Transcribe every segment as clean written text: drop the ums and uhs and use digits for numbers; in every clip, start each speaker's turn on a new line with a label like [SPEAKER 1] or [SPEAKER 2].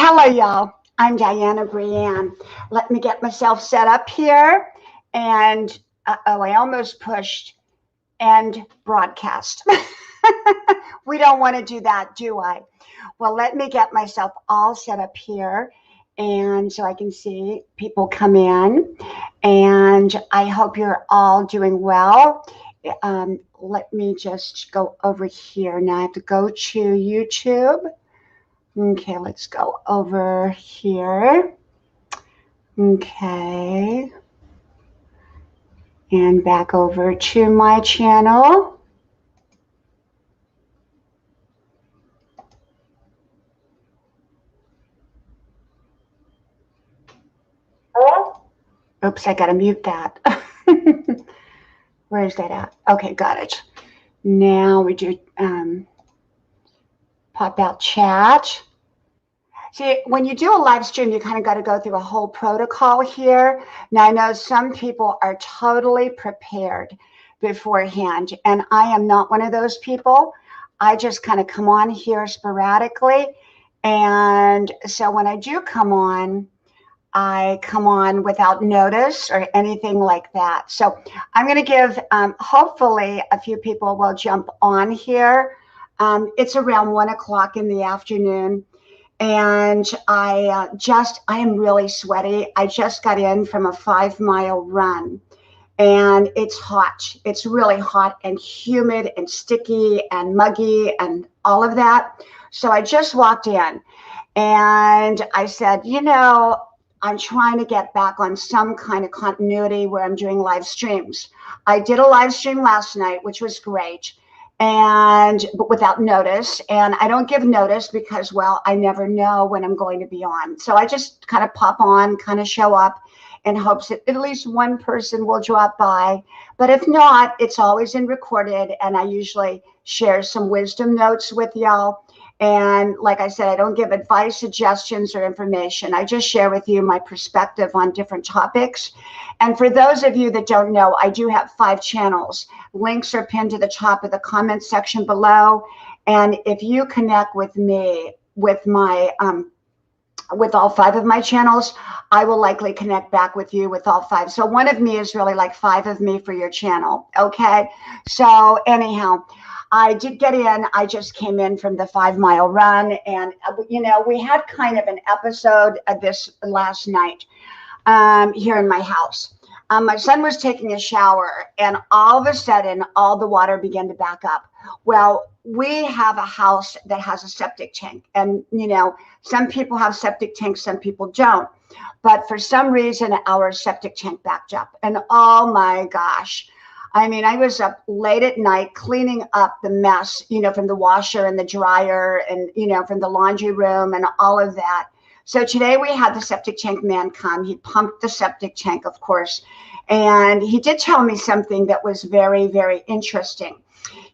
[SPEAKER 1] Hello, y'all. I'm Diana Brianne. Let me get myself set up here. And I almost pushed end broadcast. We don't want to do that, do I? Well, let me get myself all set up here. And so I can see people come in. And I hope you're all doing well. Let me just go over here. Now I have to go to YouTube. Okay, let's go over here. Okay. And back over to my channel. Oops, I gotta mute that. Where's that at? Okay, got it. Now we do pop out chat. See, when you do a live stream, you kind of got to go through a whole protocol here. Now, I know some people are totally prepared beforehand, and I am not one of those people. I just kind of come on here sporadically. And so when I do come on, I come on without notice or anything like that. So I'm going to give, hopefully, a few people will jump on here. It's around 1 o'clock in the afternoon. And I am really sweaty. I just got in from a 5-mile run and it's hot. It's really hot and humid and sticky and muggy and all of that. So I just walked in and I said, you know, I'm trying to get back on some kind of continuity where I'm doing live streams. I did a live stream last night, which was great. But without notice, and I don't give notice because, well, I never know when I'm going to be on. So I just kind of pop on, kind of show up in hopes that at least one person will drop by. But if not, it's always in recorded, and I usually share some wisdom notes with y'all. And like I said, I don't give advice, suggestions, or information. I just share with you my perspective on different topics. And for those of you that don't know, I do have 5 channels. Links are pinned to the top of the comment section below. And if you connect with me with my with all 5 of my channels, I will likely connect back with you with all 5. So one of me is really like 5 of me for your channel. Okay. So anyhow, I did get in. I just came in from the 5-mile run. And, you know, we had kind of an episode of this last night here in my house. My son was taking a shower and all of a sudden, all the water began to back up. Well, we have a house that has a septic tank. And, you know, some people have septic tanks, some people don't. But for some reason, our septic tank backed up. And oh my gosh. I mean, I was up late at night cleaning up the mess, you know, from the washer and the dryer and, you know, from the laundry room and all of that. So today we had the septic tank man come. He pumped the septic tank, of course. And he did tell me something that was very, very interesting.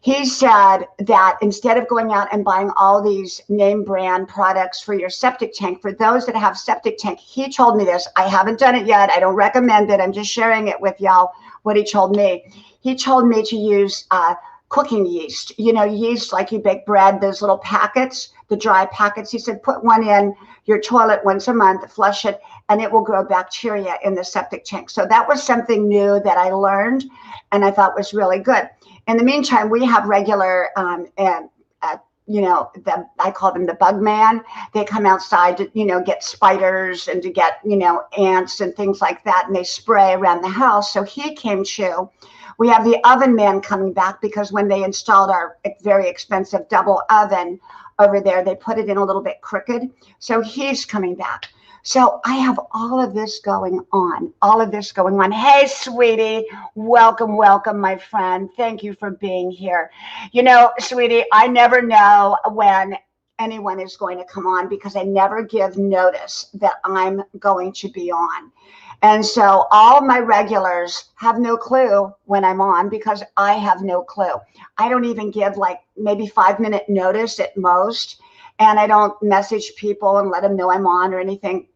[SPEAKER 1] He said that instead of going out and buying all these name brand products for your septic tank, for those that have septic tank, he told me this. I haven't done it yet. I don't recommend it. I'm just sharing it with y'all, what he told me. He told me to use cooking yeast, you know, yeast like you bake bread, those little packets, the dry packets. He said, put one in your toilet once a month, flush it, and it will grow bacteria in the septic tank. So that was something new that I learned and I thought was really good. In the meantime, we have regular, you know, I call them the bug man. They come outside to, you know, get spiders and to get, you know, ants and things like that. And they spray around the house. So he came to. We have the oven man coming back because when they installed our very expensive double oven over there, they put it in a little bit crooked. So he's coming back. So I have all of this going on, Hey, sweetie, welcome, welcome, my friend. Thank you for being here. You know, sweetie, I never know when anyone is going to come on because I never give notice that I'm going to be on. And so all my regulars have no clue when I'm on because I have no clue. I don't even give like maybe 5-minute notice at most. And I don't message people and let them know I'm on or anything.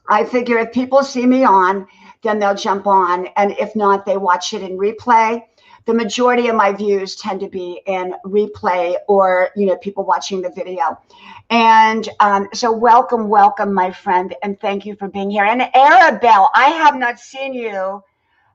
[SPEAKER 1] I figure if people see me on, then they'll jump on. And if not, they watch it in replay. the majority of my views tend to be in replay or, you know, people watching the video. And so welcome, welcome, my friend, and thank you for being here. And Arabelle, I have not seen you,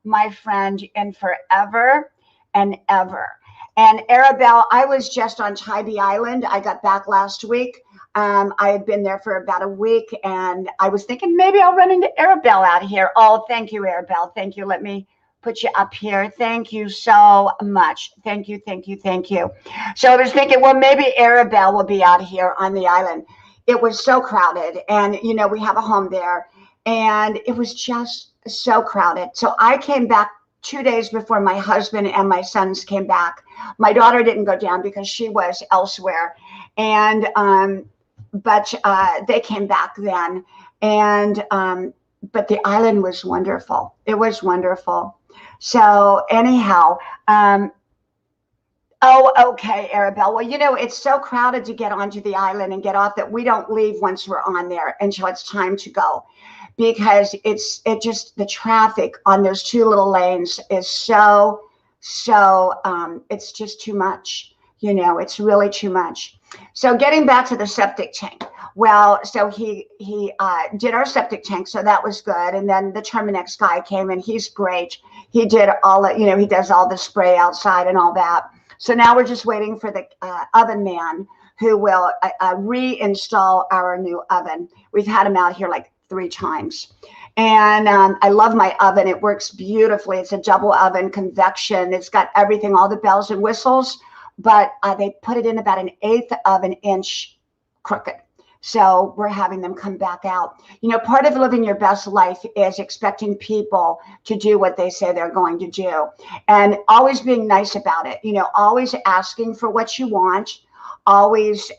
[SPEAKER 1] my friend, in forever and ever. And Arabelle, I was just on Tybee Island. I got back last week. I had been there for about a week, and I was thinking maybe I'll run into Arabelle out here. Oh, thank you, Arabelle. Thank you. Let me put you up here. Thank you so much. Thank you, thank you, thank you. So I was thinking, well, maybe Arabelle will be out here on the island. It was so crowded, and, you know, we have a home there, and it was just so crowded. So I came back 2 days before my husband and my sons came back. My daughter didn't go down because she was elsewhere, and but they came back then. And but the island was wonderful. It was wonderful. So anyhow, oh, okay, Arabelle. Well, you know, it's so crowded to get onto the island and get off that we don't leave once we're on there until it's time to go, because it just, the traffic on those 2 little lanes is so it's just too much. You know, it's really too much. So getting back to the septic tank. Well, so he did our septic tank, so that was good. And then the Terminex guy came, and he's great. He did all the, you know, he does all the spray outside and all that. So now we're just waiting for the oven man who will reinstall our new oven. We've had him out here like 3 times. And I love my oven. It works beautifully. It's a double oven, convection. It's got everything, all the bells and whistles, but they put it in about 1/8 of an inch crooked. So we're having them come back out. You know, part of living your best life is expecting people to do what they say they're going to do, and always being nice about it. You know, always asking for what you want, always,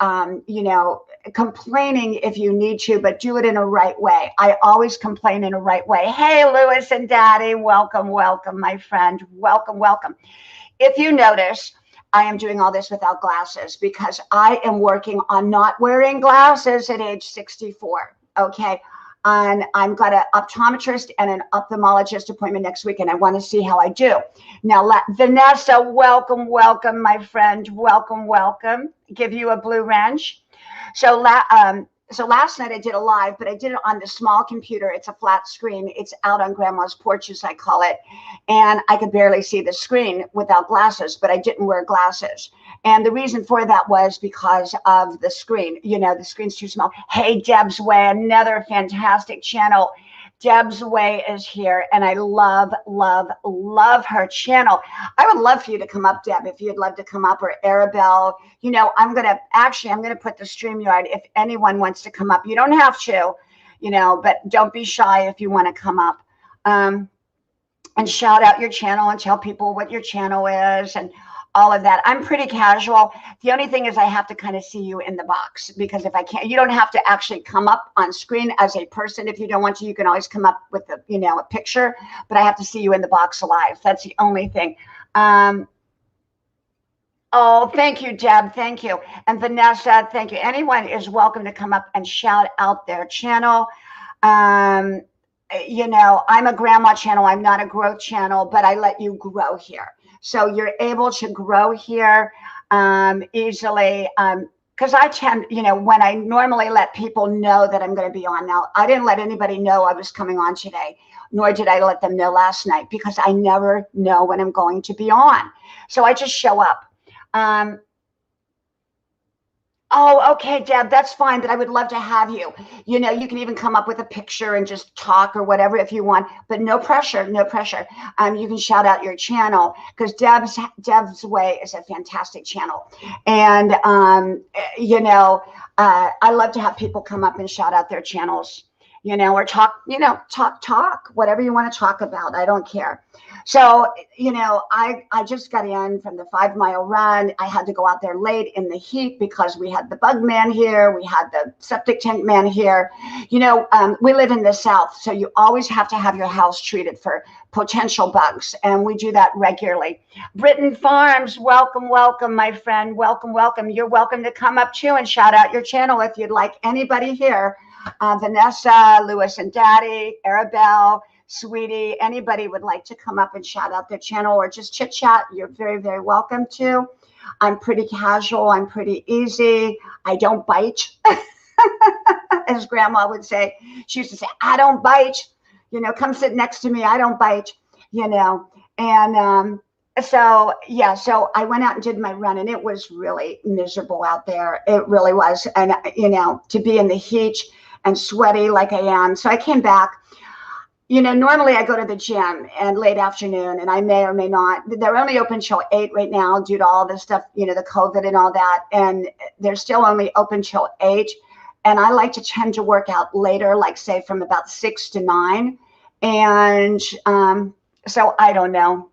[SPEAKER 1] you know, complaining if you need to, but do it in a right way. I always complain in a right way. Hey, Lewis and Daddy, welcome, welcome, my friend. Welcome, welcome. If you notice, I am doing all this without glasses because I am working on not wearing glasses at age 64. Okay. And I've got an optometrist and an ophthalmologist appointment next week, and I want to see how I do. Now, Vanessa, welcome, welcome, my friend. Welcome, welcome. Give you a blue wrench. So last night I did a live, but I did it on the small computer. It's a flat screen. It's out on grandma's porch, as I call it. And I could barely see the screen without glasses, but I didn't wear glasses. And the reason for that was because of the screen. You know, the screen's too small. Hey, Deb's Way, another fantastic channel. Deb's Way is here, and I love, love, love her channel. I would love for you to come up, Deb, if you'd love to come up, or Arabelle. You know, I'm going to put the StreamYard if anyone wants to come up. You don't have to, you know, but don't be shy if you want to come up. And shout out your channel and tell people what your channel is and all of that. I'm pretty casual. The only thing is I have to kind of see you in the box, because if I can't, you don't have to actually come up on screen as a person. If you don't want to, you can always come up with a, you know, a picture, but I have to see you in the box live. That's the only thing. Oh, thank you, Deb. Thank you. And Vanessa, thank you. Anyone is welcome to come up and shout out their channel. You know, I'm a grandma channel. I'm not a growth channel, but I let you grow here. So you're able to grow here easily. Because I tend, you know, when I normally let people know that I'm going to be on now, I didn't let anybody know I was coming on today, nor did I let them know last night, because I never know when I'm going to be on. So I just show up. Oh, okay, Deb, that's fine, but I would love to have you. You know, you can even come up with a picture and just talk or whatever if you want, but no pressure, no pressure. You can shout out your channel, because Deb's Way is a fantastic channel. And, you know, I love to have people come up and shout out their channels, you know, or talk, you know, talk, whatever you want to talk about. I don't care. So, you know, I just got in from the 5-mile run. I had to go out there late in the heat because we had the bug man here. We had the septic tank man here. You know, we live in the South, so you always have to have your house treated for potential bugs. And we do that regularly. Britton Farms, welcome, welcome, my friend. Welcome, welcome. You're welcome to come up too and shout out your channel if you'd like. Anybody here. Vanessa, Lewis and Daddy, Arabelle, sweetie, anybody would like to come up and shout out their channel or just chit chat, you're very, very welcome to. I'm pretty casual. I'm pretty easy. I don't bite. As grandma would say, she used to say, I don't bite, you know, come sit next to me. I don't bite, you know. And so, yeah, so I went out and did my run, and it was really miserable out there. It really was. And, you know, to be in the heat and sweaty like I am. So I came back. You know, normally I go to the gym and late afternoon, and I may or may not. They're only open till 8 right now due to all this stuff, you know, the COVID and all that. And they're still only open till 8. And I like to tend to work out later, like say from about 6 to 9. And so I don't know.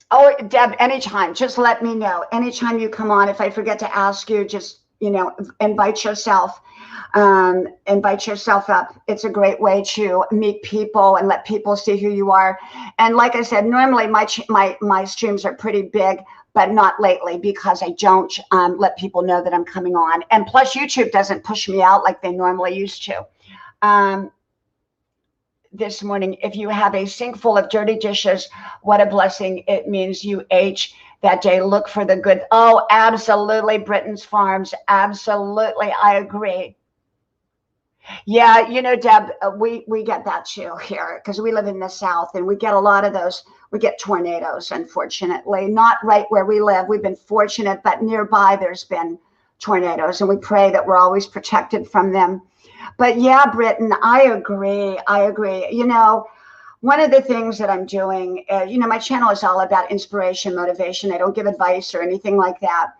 [SPEAKER 1] Oh, Deb, anytime, just let me know. Anytime you come on, if I forget to ask you, just, you know, invite yourself up. It's a great way to meet people and let people see who you are. And like I said, normally my streams are pretty big, but not lately because I don't let people know that I'm coming on. And plus YouTube doesn't push me out like they normally used to. This morning, if you have a sink full of dirty dishes, what a blessing. It means you ate that day. Look for the good. Oh, absolutely. Britain's Farms. Absolutely. I agree. Yeah, you know, Deb, we get that too here because we live in the South, and we get a lot of those. We get tornadoes, unfortunately, not right where we live. We've been fortunate, but nearby there's been tornadoes, and we pray that we're always protected from them. But yeah, Britain, I agree. I agree. You know, one of the things that I'm doing, you know, my channel is all about inspiration, motivation. I don't give advice or anything like that.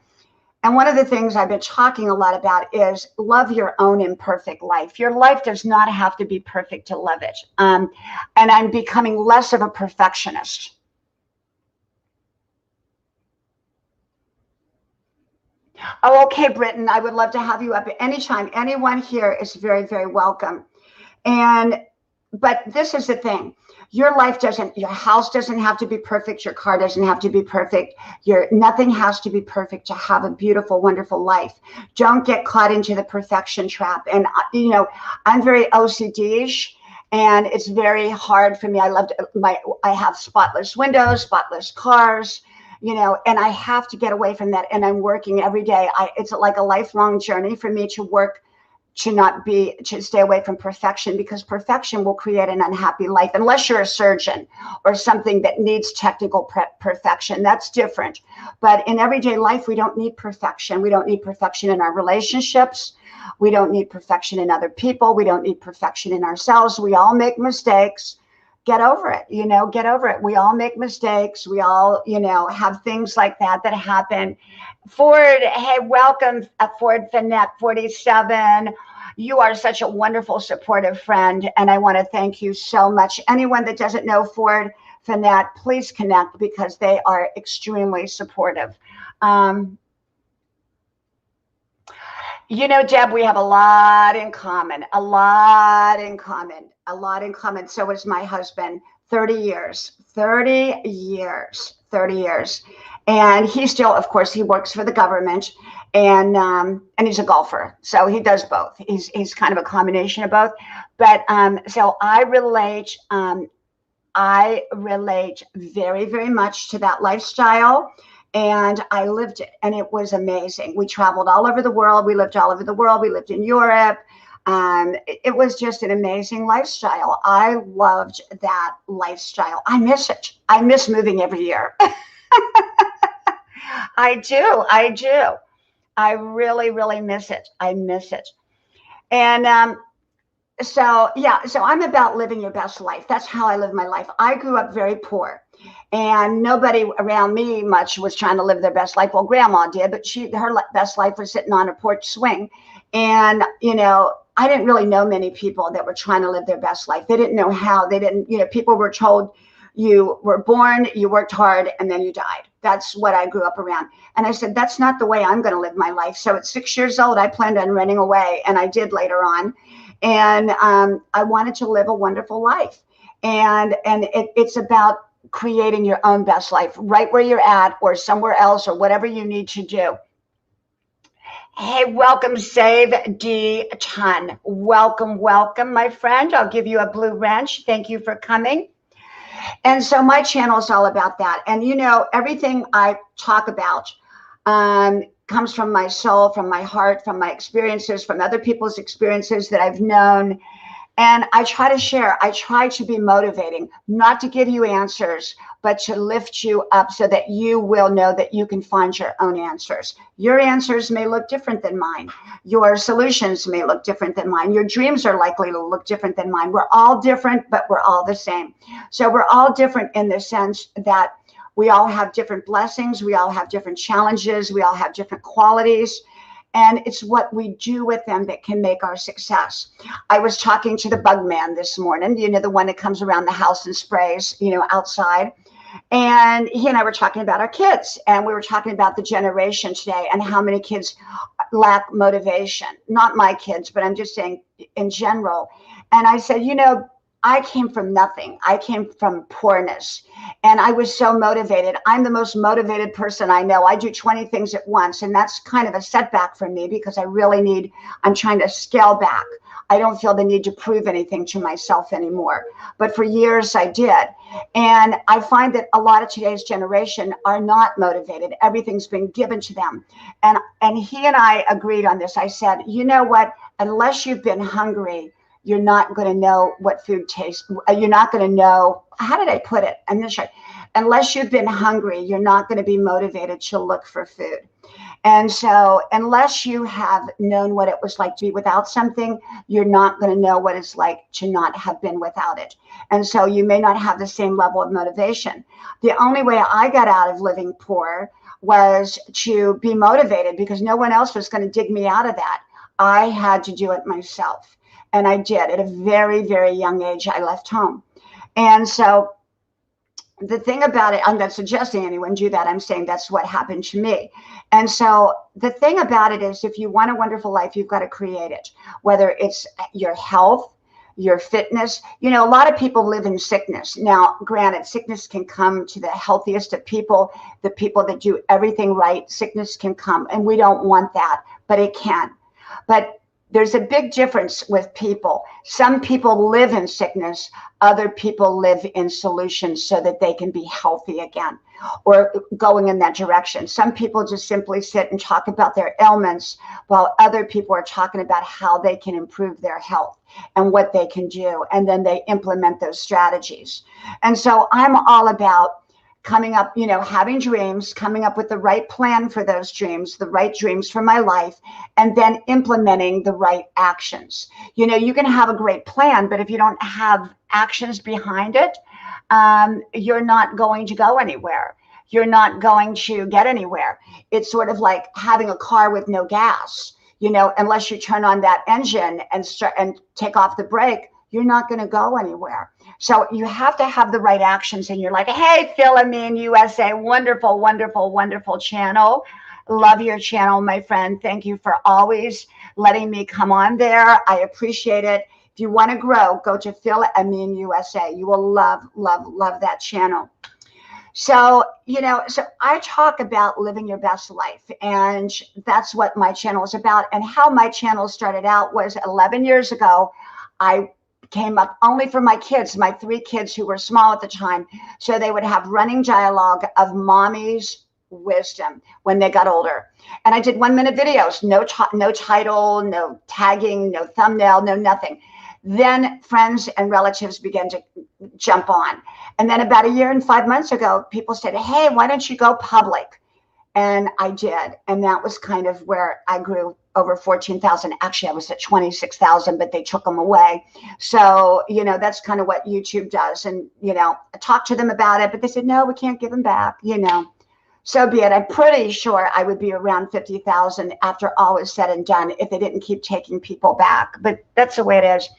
[SPEAKER 1] And one of the things I've been talking a lot about is love your own imperfect life. Your life does not have to be perfect to love it. And I'm becoming less of a perfectionist. Oh, okay, Britton, I would love to have you up at any time. Anyone here is very, very welcome. But this is the thing. Your house doesn't have to be perfect. Your car doesn't have to be perfect. Nothing has to be perfect to have a beautiful, wonderful life. Don't get caught into the perfection trap. And, you know, I'm very OCD-ish, and it's very hard for me. I have spotless windows, spotless cars, you know, and I have to get away from that. And I'm working every day. It's like a lifelong journey for me to work to stay away from perfection, because perfection will create an unhappy life unless you're a surgeon or something that needs technical perfection. That's different. But in everyday life, we don't need perfection. We don't need perfection in our relationships. We don't need perfection in other people. We don't need perfection in ourselves. We all make mistakes. Get over it, you know, get over it. We all make mistakes. We all, you know, have things like that happen. Ford, hey, welcome, Ford Finette 47. You are such a wonderful, supportive friend, and I want to thank you so much. Anyone that doesn't know Ford Finette, please connect, because they are extremely supportive. You know, Deb, we have a lot in common, a lot in common. So is my husband, 30 years. And he still, of course, he works for the government, and he's a golfer. So he does both. He's kind of a combination of both. But so I relate very, very much to that lifestyle. And I lived it, and it was amazing. We traveled all over the world. We lived all over the world. We lived in Europe. It was just an amazing lifestyle. I loved that lifestyle. I miss it. I miss moving every year. I do. I really, really miss it. I miss it. And so I'm about living your best life. That's how I live my life. I grew up very poor, and nobody around me much was trying to live their best life. Well, grandma did, but her best life was sitting on a porch swing. And, you know, I didn't really know many people that were trying to live their best life. They didn't know how. They didn't, you know, people were told, you were born, you worked hard, and then you died. That's what I grew up around. And I said, that's not the way I'm going to live my life. So at 6 years old, I planned on running away, and I did later on. And I wanted to live a wonderful life. And it's about creating your own best life right where you're at, or somewhere else, or whatever you need to do. Hey, welcome, Save D Ton. Welcome, welcome, my friend. I'll give you a blue wrench. Thank you for coming. And so my channel is all about that. And you know, everything I talk about comes from my soul, from my heart, from my experiences, from other people's experiences that I've known. And I try to share, I try to be motivating, not to give you answers, but to lift you up so that you will know that you can find your own answers. Your answers may look different than mine. Your solutions may look different than mine. Your dreams are likely to look different than mine. We're all different, but we're all the same. So we're all different in the sense that we all have different blessings. We all have different challenges. We all have different qualities. And it's what we do with them that can make our success. I was talking to the bug man this morning, you know, the one that comes around the house and sprays, you know, outside. And he and I were talking about our kids, and we were talking about the generation today and how many kids lack motivation. Not my kids, but I'm just saying in general. And I said, you know, I came from nothing. I came from poorness, and I was so motivated. I'm the most motivated person I know. I do 20 things at once, and that's kind of a setback for me because I'm trying to scale back. I don't feel the need to prove anything to myself anymore. But for years I did. And I find that a lot of today's generation are not motivated. Everything's been given to them. And he and I agreed on this. I said, you know what, unless you've been hungry, you're not going to know what food tastes. You're not going to know. How did I put it? I'm not sure. Unless you've been hungry, you're not going to be motivated to look for food. And so unless you have known what it was like to be without something, you're not going to know what it's like to not have been without it. And so you may not have the same level of motivation. The only way I got out of living poor was to be motivated because no one else was going to dig me out of that. I had to do it myself. And I did. At a very, very young age, I left home. And so the thing about it, I'm not suggesting anyone do that. I'm saying that's what happened to me. And so the thing about it is, if you want a wonderful life, you've got to create it, whether it's your health, your fitness. You know, a lot of people live in sickness. Now, granted, sickness can come to the healthiest of people, the people that do everything right. Sickness can come, and we don't want that, but it can. But there's a big difference with people. Some people live in sickness. Other people live in solutions so that they can be healthy again or going in that direction. Some people just simply sit and talk about their ailments while other people are talking about how they can improve their health and what they can do. And then they implement those strategies. And so I'm all about coming up, you know, having dreams, coming up with the right plan for those dreams, the right dreams for my life, and then implementing the right actions. You know, you can have a great plan, but if you don't have actions behind it, you're not going to go anywhere. You're not going to get anywhere. It's sort of like having a car with no gas. You know, unless you turn on that engine and take off the brake, you're not going to go anywhere. So you have to have the right actions. And you're like, hey, Philomene USA, wonderful, wonderful, wonderful channel. Love your channel, my friend. Thank you for always letting me come on there. I appreciate it. If you want to grow, go to Philomene USA. You will love, love, love that channel. So, you know, so I talk about living your best life, and that's what my channel is about. And how my channel started out was 11 years ago. I came up only for my kids, my 3 kids who were small at the time. So they would have running dialogue of mommy's wisdom when they got older. And I did 1-minute videos, no title, no tagging, no thumbnail, no nothing. Then friends and relatives began to jump on. And then about 1 year and 5 months ago, people said, hey, why don't you go public? And I did. And that was kind of where I grew over 14,000. Actually, I was at 26,000, but they took them away. So, you know, that's kind of what YouTube does. And, you know, I talked to them about it, but they said, no, we can't give them back, you know. So be it. I'm pretty sure I would be around 50,000 after all is said and done if they didn't keep taking people back. But that's the way it is.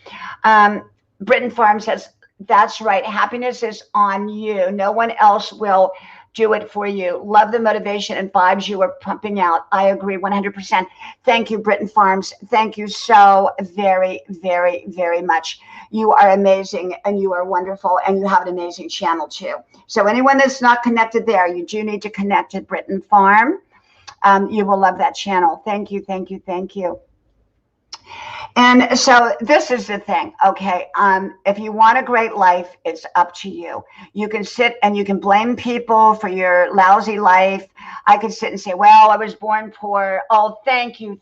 [SPEAKER 1] Britton Farm says, that's right. Happiness is on you. No one else will do it for you. Love the motivation and vibes you are pumping out. I agree 100%. Thank you, Britton Farms. Thank you so very, very, very much. You are amazing and you are wonderful, and you have an amazing channel too. So anyone that's not connected there, you do need to connect to Britton Farm. You will love that channel. Thank you, thank you, thank you. And so this is the thing, okay? If you want a great life, it's up to you. You can sit and you can blame people for your lousy life. I could sit and say, well, I was born poor. Oh, thank you,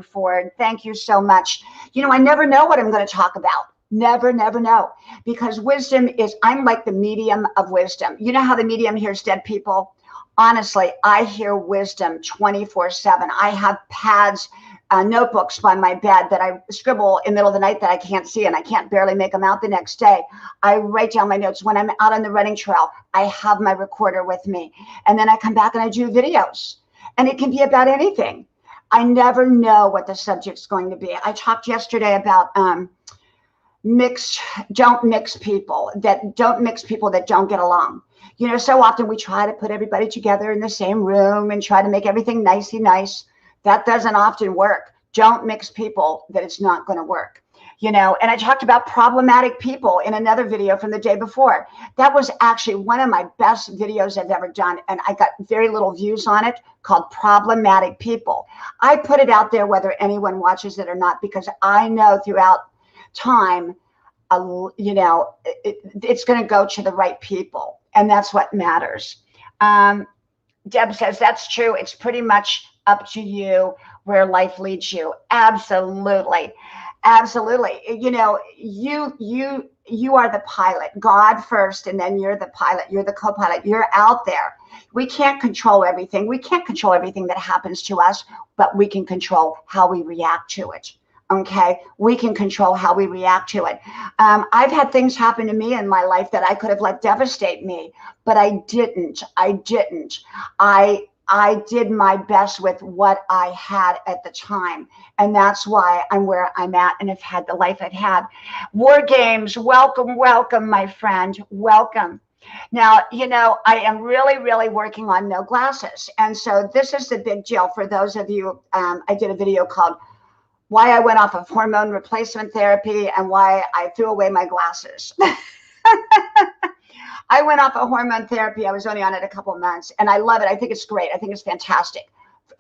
[SPEAKER 1] Ford. Thank you so much. You know, I never know what I'm going to talk about. Never, never know. Because wisdom is, I'm like the medium of wisdom. You know how the medium hears dead people? Honestly, I hear wisdom 24/7. I have pads, notebooks by my bed that I scribble in the middle of the night that I can't see, and I can't barely make them out the next day. I write down my notes. When I'm out on the running trail, I have my recorder with me. And then I come back and I do videos. And it can be about anything. I never know what the subject's going to be. I talked yesterday about don't mix people that don't get along. You know, so often we try to put everybody together in the same room and try to make everything nicey nice. That doesn't often work. Don't mix people that it's not going to work. You know, and I talked about problematic people in another video from the day before. That was actually one of my best videos I've ever done, and I got very little views on it, called Problematic People. I put it out there whether anyone watches it or not, because I know throughout time, you know, it's going to go to the right people, and that's what matters. Deb says that's true. It's pretty much up to you where life leads you. Absolutely. Absolutely. You know, you are the pilot. God first, and then you're the pilot. You're the co-pilot. You're out there. We can't control everything. We can't control everything that happens to us, but we can control how we react to it. Okay, we can control how we react to it. I've had things happen to me in my life that I could have let devastate me, but I didn't. I did my best with what I had at the time. And that's why I'm where I'm at and have had the life I've had. War Games, welcome, welcome, my friend, welcome. Now, you know, I am really, really working on no glasses. And so this is the big deal for those of you. I did a video called Why I Went Off of Hormone Replacement Therapy and Why I Threw Away My Glasses. I went off of hormone therapy. I was only on it a couple of months, and I love it. I think it's great. I think it's fantastic.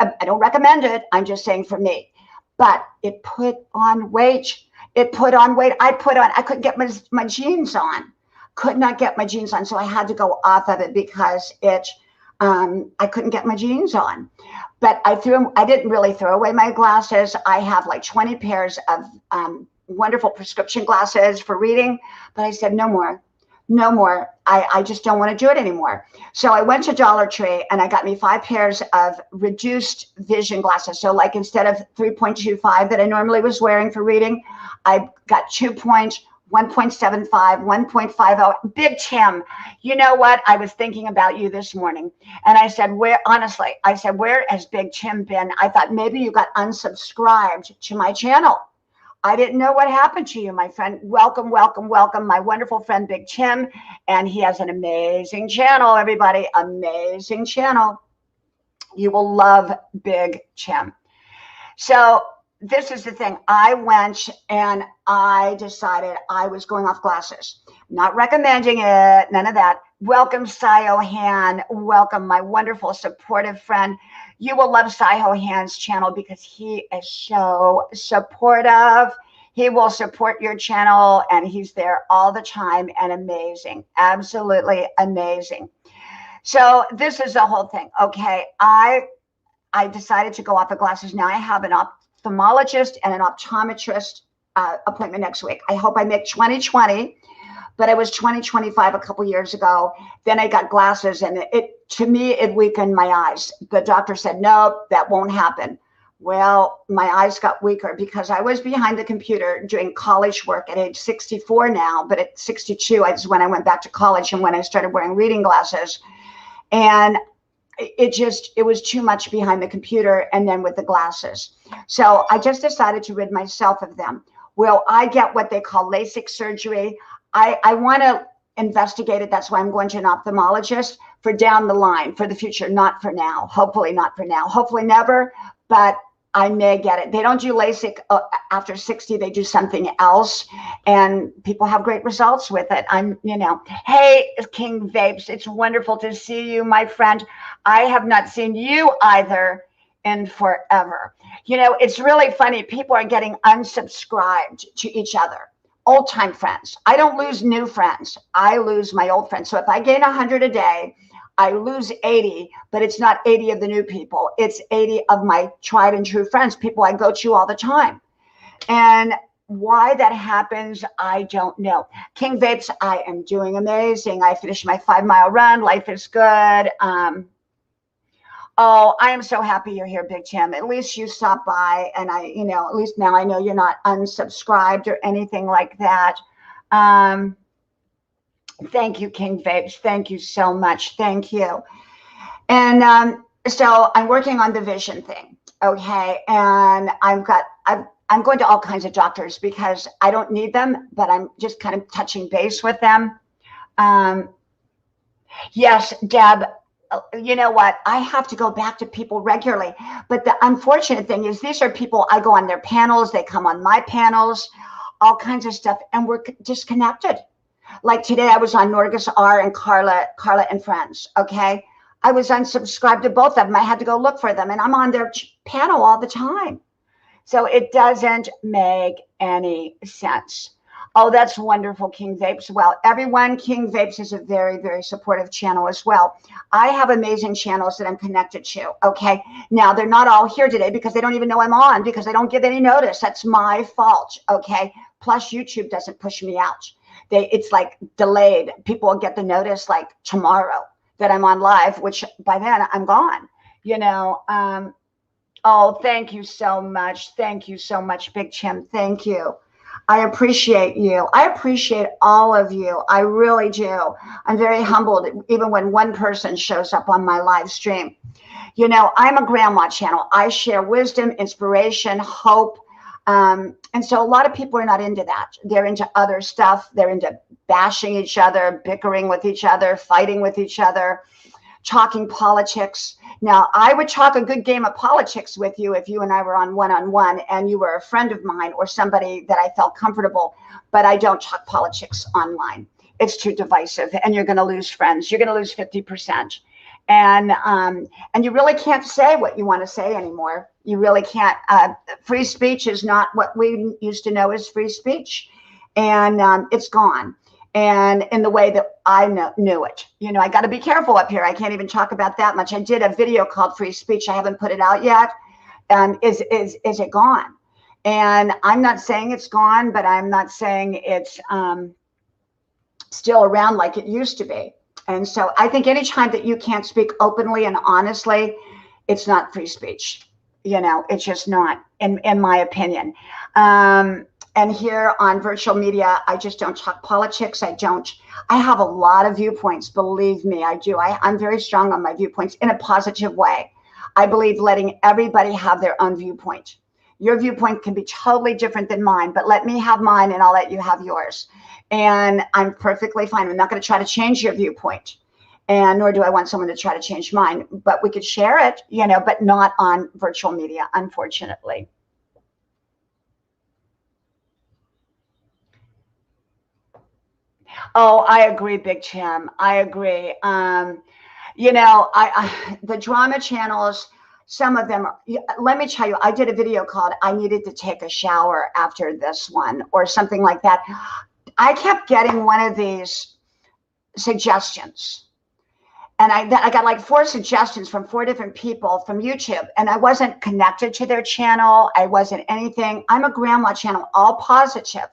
[SPEAKER 1] I don't recommend it. I'm just saying for me. But it put on weight. It put on weight. I couldn't get my jeans on. Could not get my jeans on. So I had to go off of it because I couldn't get my jeans on. But I didn't really throw away my glasses. I have like 20 pairs of wonderful prescription glasses for reading. But I said, no more. No more. I just don't want to do it anymore. So I went to Dollar Tree and I got me 5 pairs of reduced vision glasses. So like instead of 3.25 that I normally was wearing for reading, I got 1.75, 1.50. Big Tim, you know what? I was thinking about you this morning. And I said, where has Big Tim been? I thought maybe you got unsubscribed to my channel. I didn't know what happened to you, my friend. Welcome, welcome, welcome, my wonderful friend, Big Tim. And he has an amazing channel, everybody. Amazing channel. You will love Big Tim. So this is the thing. I went and I decided I was going off glasses. Not recommending it, none of that. Welcome, Sayo Han. Welcome, my wonderful, supportive friend. You will love Sayo Han's channel because he is so supportive. He will support your channel and he's there all the time and amazing. Absolutely amazing. So this is the whole thing. Okay, I decided to go off of glasses. Now I have an ophthalmologist and an optometrist appointment next week. I hope I make 2020. But I was 2025 a couple years ago. Then I got glasses and to me, it weakened my eyes. The doctor said, no, that won't happen. Well, my eyes got weaker because I was behind the computer doing college work at age 64 now. But at 62 is when I went back to college and when I started wearing reading glasses. And it was too much behind the computer and then with the glasses. So I just decided to rid myself of them. Will I get what they call LASIK surgery? I want to investigate it. That's why I'm going to an ophthalmologist for down the line, for the future, not for now. Hopefully not for now. Hopefully never, but I may get it. They don't do LASIK after 60. They do something else, and people have great results with it. Hey, King Vapes, it's wonderful to see you, my friend. I have not seen you either in forever. You know, it's really funny. People are getting unsubscribed to each other. Old time friends. I don't lose new friends. I lose my old friends. So if I gain 100 a day, I lose 80, but it's not 80 of the new people. It's 80 of my tried and true friends, people I go to all the time. And why that happens, I don't know. King Vapes, I am doing amazing. I finished my 5-mile run. Life is good. Oh, I am so happy you're here, Big Tim. At least you stopped by, and at least now I know you're not unsubscribed or anything like that. Thank you, King Vapes. Thank you so much. Thank you. And so I'm working on the vision thing, okay? And I'm going to all kinds of doctors because I don't need them, but I'm just kind of touching base with them. Yes, Deb. You know what? I have to go back to people regularly. But the unfortunate thing is these are people, I go on their panels, they come on my panels, all kinds of stuff, and we're disconnected. Like today I was on Norgus R and Carla and Friends, okay? I was unsubscribed to both of them. I had to go look for them, and I'm on their panel all the time. So it doesn't make any sense. Oh, that's wonderful, King Vapes. Well, everyone, King Vapes is a very, very supportive channel as well. I have amazing channels that I'm connected to, okay? Now, they're not all here today because they don't even know I'm on because I don't give any notice. That's my fault, okay? Plus, YouTube doesn't push me out. It's like delayed. People will get the notice like tomorrow that I'm on live, which by then I'm gone, you know? Oh, thank you so much. Thank you so much, Big Chim. Thank you. I appreciate you. I appreciate all of you. I really do. I'm very humbled even when one person shows up on my live stream. You know, I'm a grandma channel. I share wisdom, inspiration, hope. And so a lot of people are not into that. They're into other stuff. They're into bashing each other, bickering with each other, fighting with each other, talking politics. Now, I would talk a good game of politics with you if you and I were on one-on-one and you were a friend of mine or somebody that I felt comfortable, but I don't talk politics online. It's too divisive and you're going to lose friends. You're going to lose 50%. And you really can't say what you want to say anymore. You really can't. Free speech is not what we used to know as free speech. And it's gone. And in the way that I knew it, you know, I got to be careful up here. I can't even talk about that much. I did a video called Free Speech. I haven't put it out yet. Is it gone? And I'm not saying it's gone, but I'm not saying it's still around like it used to be. And so I think anytime that you can't speak openly and honestly, it's not free speech. You know, it's just not, in my opinion. And here on virtual media, I just don't talk politics. I have a lot of viewpoints. Believe me, I do. I'm very strong on my viewpoints in a positive way. I believe letting everybody have their own viewpoint. Your viewpoint can be totally different than mine, but let me have mine and I'll let you have yours. And I'm perfectly fine. I'm not going to try to change your viewpoint. And nor do I want someone to try to change mine, but we could share it, you know, but not on virtual media, unfortunately. Oh, I agree, Big Tim. I agree. You know, the drama channels, some of them, let me tell you, I did a video called I Needed to Take a Shower After This One or something like that. I kept getting one of these suggestions. And I got like 4 suggestions from 4 different people from YouTube. And I wasn't connected to their channel. I wasn't anything. I'm a grandma channel, all positive.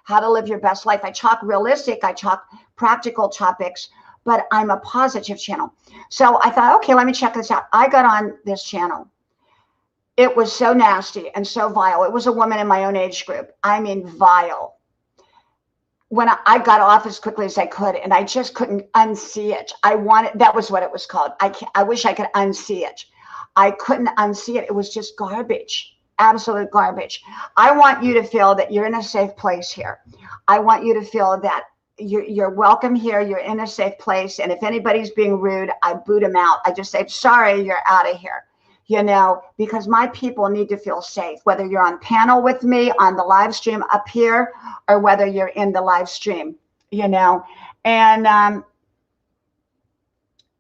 [SPEAKER 1] How to live your best life. I talk realistic. I talk practical topics, but I'm a positive channel. So I thought, okay, let me check this out. I got on this channel. It was so nasty and so vile. It was a woman in my own age group. I mean, vile. When I got off as quickly as I could, and I just couldn't unsee it. That was what it was called. I wish I could unsee it. I couldn't unsee it. It was just garbage. Absolute garbage. I want you to feel that you're in a safe place here. I want you to feel that you're welcome here. You're in a safe place. And if anybody's being rude, I boot them out. I just say, sorry, you're out of here. You know, because my people need to feel safe, whether you're on panel with me on the live stream up here or whether you're in the live stream, you know. And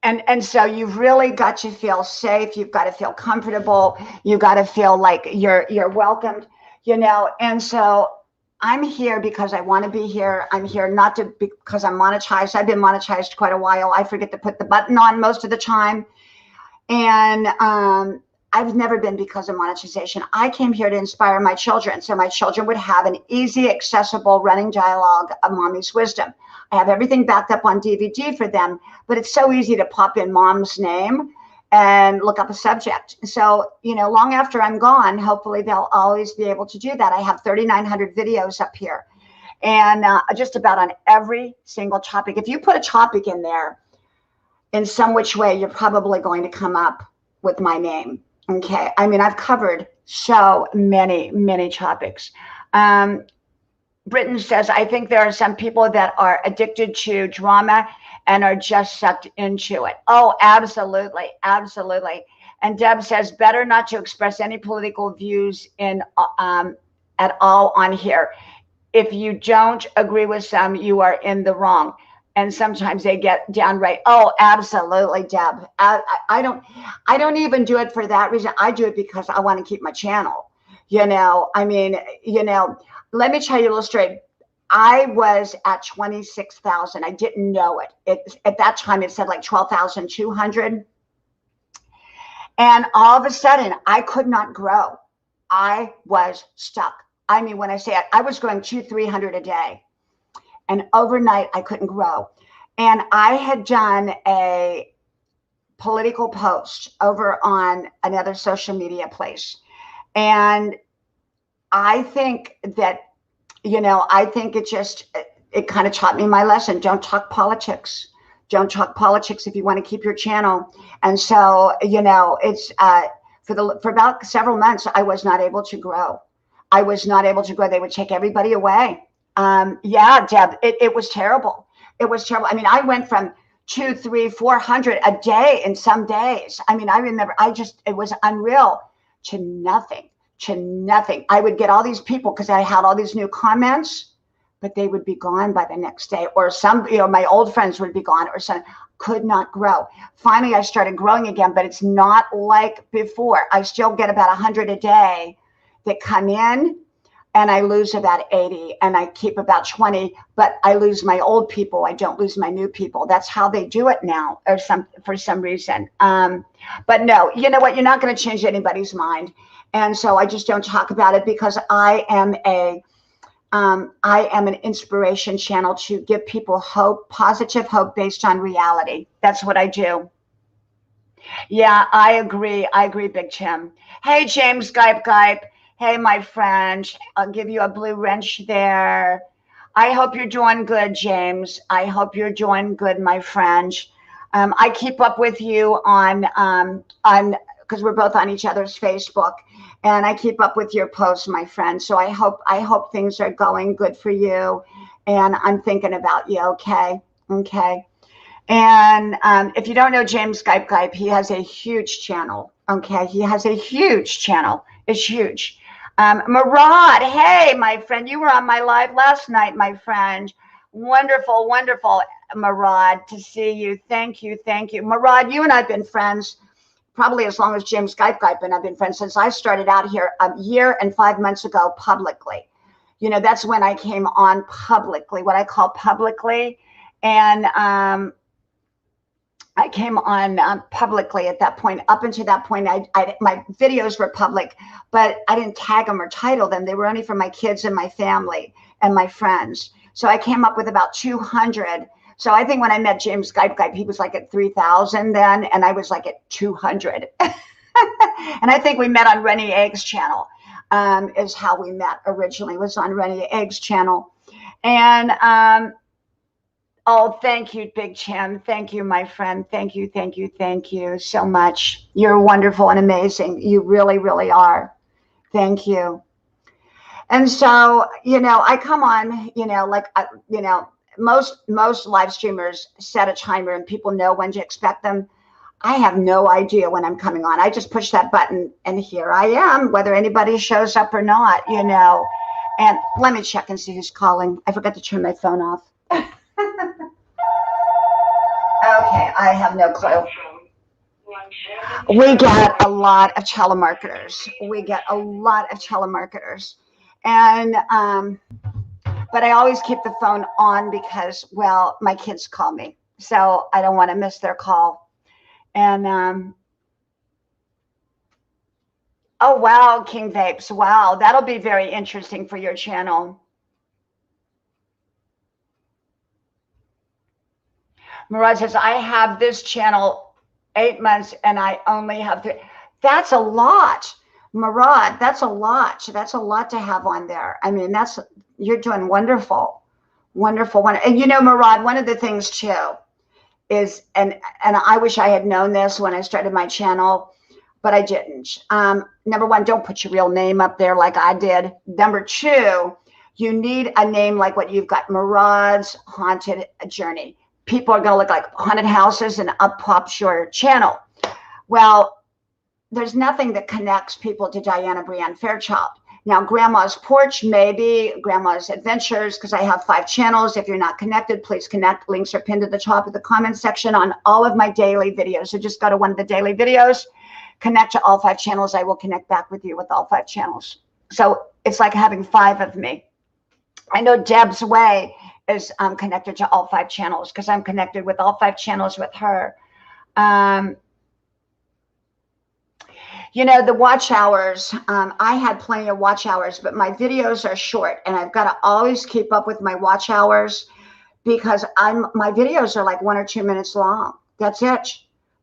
[SPEAKER 1] And so you've really got to feel safe. You've got to feel comfortable. You got to feel like you're welcomed, you know. And so I'm here because I want to be here. I'm here not to because I'm monetized. I've been monetized quite a while. I forget to put the button on most of the time. And I've never been because of monetization. I came here to inspire my children so my children would have an easy, accessible running dialogue of mommy's wisdom. I have everything backed up on DVD for them, but it's so easy to pop in mom's name and look up a subject. So, you know, long after I'm gone, hopefully they'll always be able to do that. I have 3,900 videos up here and just about on every single topic. If you put a topic in there in some which way, you're probably going to come up with my name. Okay. I mean, I've covered so many topics. Britton says, I think there are some people that are addicted to drama and are just sucked into it. Oh, absolutely. Absolutely. And Deb says, better not to express any political views in at all on here. If you don't agree with some, you are in the wrong. And sometimes they get downright, oh, absolutely, Deb. I don't even do it for that reason. I do it because I want to keep my channel. You know, I mean, you know, let me tell you a little story. I was at 26,000. I didn't know it. At that time, it said like 12,200. And all of a sudden, I could not grow. I was stuck. I mean, when I say it, I was growing 200-300 a day. And overnight, I couldn't grow. And I had done a political post over on another social media place. And I think that, you know, I think it kind of taught me my lesson. Don't talk politics. Don't talk politics if you want to keep your channel. And so, you know, it's for about several months, I was not able to grow. I was not able to grow. They would take everybody away. Yeah, Deb, it was terrible. It was terrible. I mean, I went from 200, 300, 400 a day in some days. I mean, I remember it was unreal to nothing. I would get all these people because I had all these new comments, but they would be gone by the next day, or some, you know, my old friends would be gone, or some could not grow. Finally, I started growing again, but it's not like before. I still get about 100 a day that come in, and I lose about 80, and I keep about 20, but I lose my old people. I don't lose my new people. That's how they do it now, or for some reason. But no, you know what? You're not going to change anybody's mind. And so I just don't talk about it because I am an inspiration channel to give people hope, positive hope based on reality. That's what I do. Yeah, I agree. Big Tim. Hey, James Gype. Hey, my friend, I'll give you a blue wrench there. I hope you're doing good, James. I hope you're doing good, my friend. I keep up with you on because we're both on each other's Facebook, and I keep up with your posts, my friend. So I hope things are going good for you, and I'm thinking about you. Okay. And if you don't know James Gype, he has a huge channel. Okay, he has a huge channel. It's huge. Murad, hey, my friend, you were on my live last night, my friend. Wonderful, Murad, to see you. Thank you. Murad, you and I have been friends probably as long as James Gype, and I've been friends since I started out here a year and 5 months ago publicly. You know, that's when I came on publicly, what I call publicly. And I came on publicly at that point. Up until that point, my videos were public, but I didn't tag them or title them. They were only for my kids and my family and my friends. So I came up with about 200. So I think when I met James Gype, he was like at 3,000 then, and I was like at 200. And I think we met on Rennie Egg's channel, is how we met originally, was on Rennie Egg's channel. And oh, thank you, Big Tim. Thank you, my friend. Thank you so much. You're wonderful and amazing. You really are. Thank you. And so, you know, I come on, you know, like, you know, most live streamers set a timer and people know when to expect them. I have no idea when I'm coming on. I just push that button and here I am, whether anybody shows up or not, you know. And let me check and see who's calling. I forgot to turn my phone off. Okay, I have no clue. We get a lot of telemarketers. We get a lot of telemarketers. And, but I always keep the phone on because, well, my kids call me. So I don't want to miss their call. And, oh, wow, King Vapes. Wow, that'll be very interesting for your channel. Murad says, I have this channel 8 months and I only have 3. That's a lot, Murad. That's a lot. That's a lot to have on there. I mean, you're doing wonderful, wonderful. And you know, Murad, one of the things too is, and I wish I had known this when I started my channel, but I didn't. Number one, don't put your real name up there like I did. Number two, you need a name like what you've got, Murad's Haunted Journey. People are going to look like haunted houses and up pops your channel. Well, there's nothing that connects people to Diana Brianne Fairchild. Now, Grandma's Porch, maybe, Grandma's Adventures, because I have 5 channels. If you're not connected, please connect. Links are pinned at the top of the comment section on all of my daily videos. So just go to one of the daily videos, connect to all 5 channels. I will connect back with you with all 5 channels. So it's like having 5 of me. I know Deb's Way is connected to all 5 channels because I'm connected with all 5 channels with her. You know, the watch hours, I had plenty of watch hours, but my videos are short and I've got to always keep up with my watch hours because my videos are like 1 or 2 minutes long. That's it.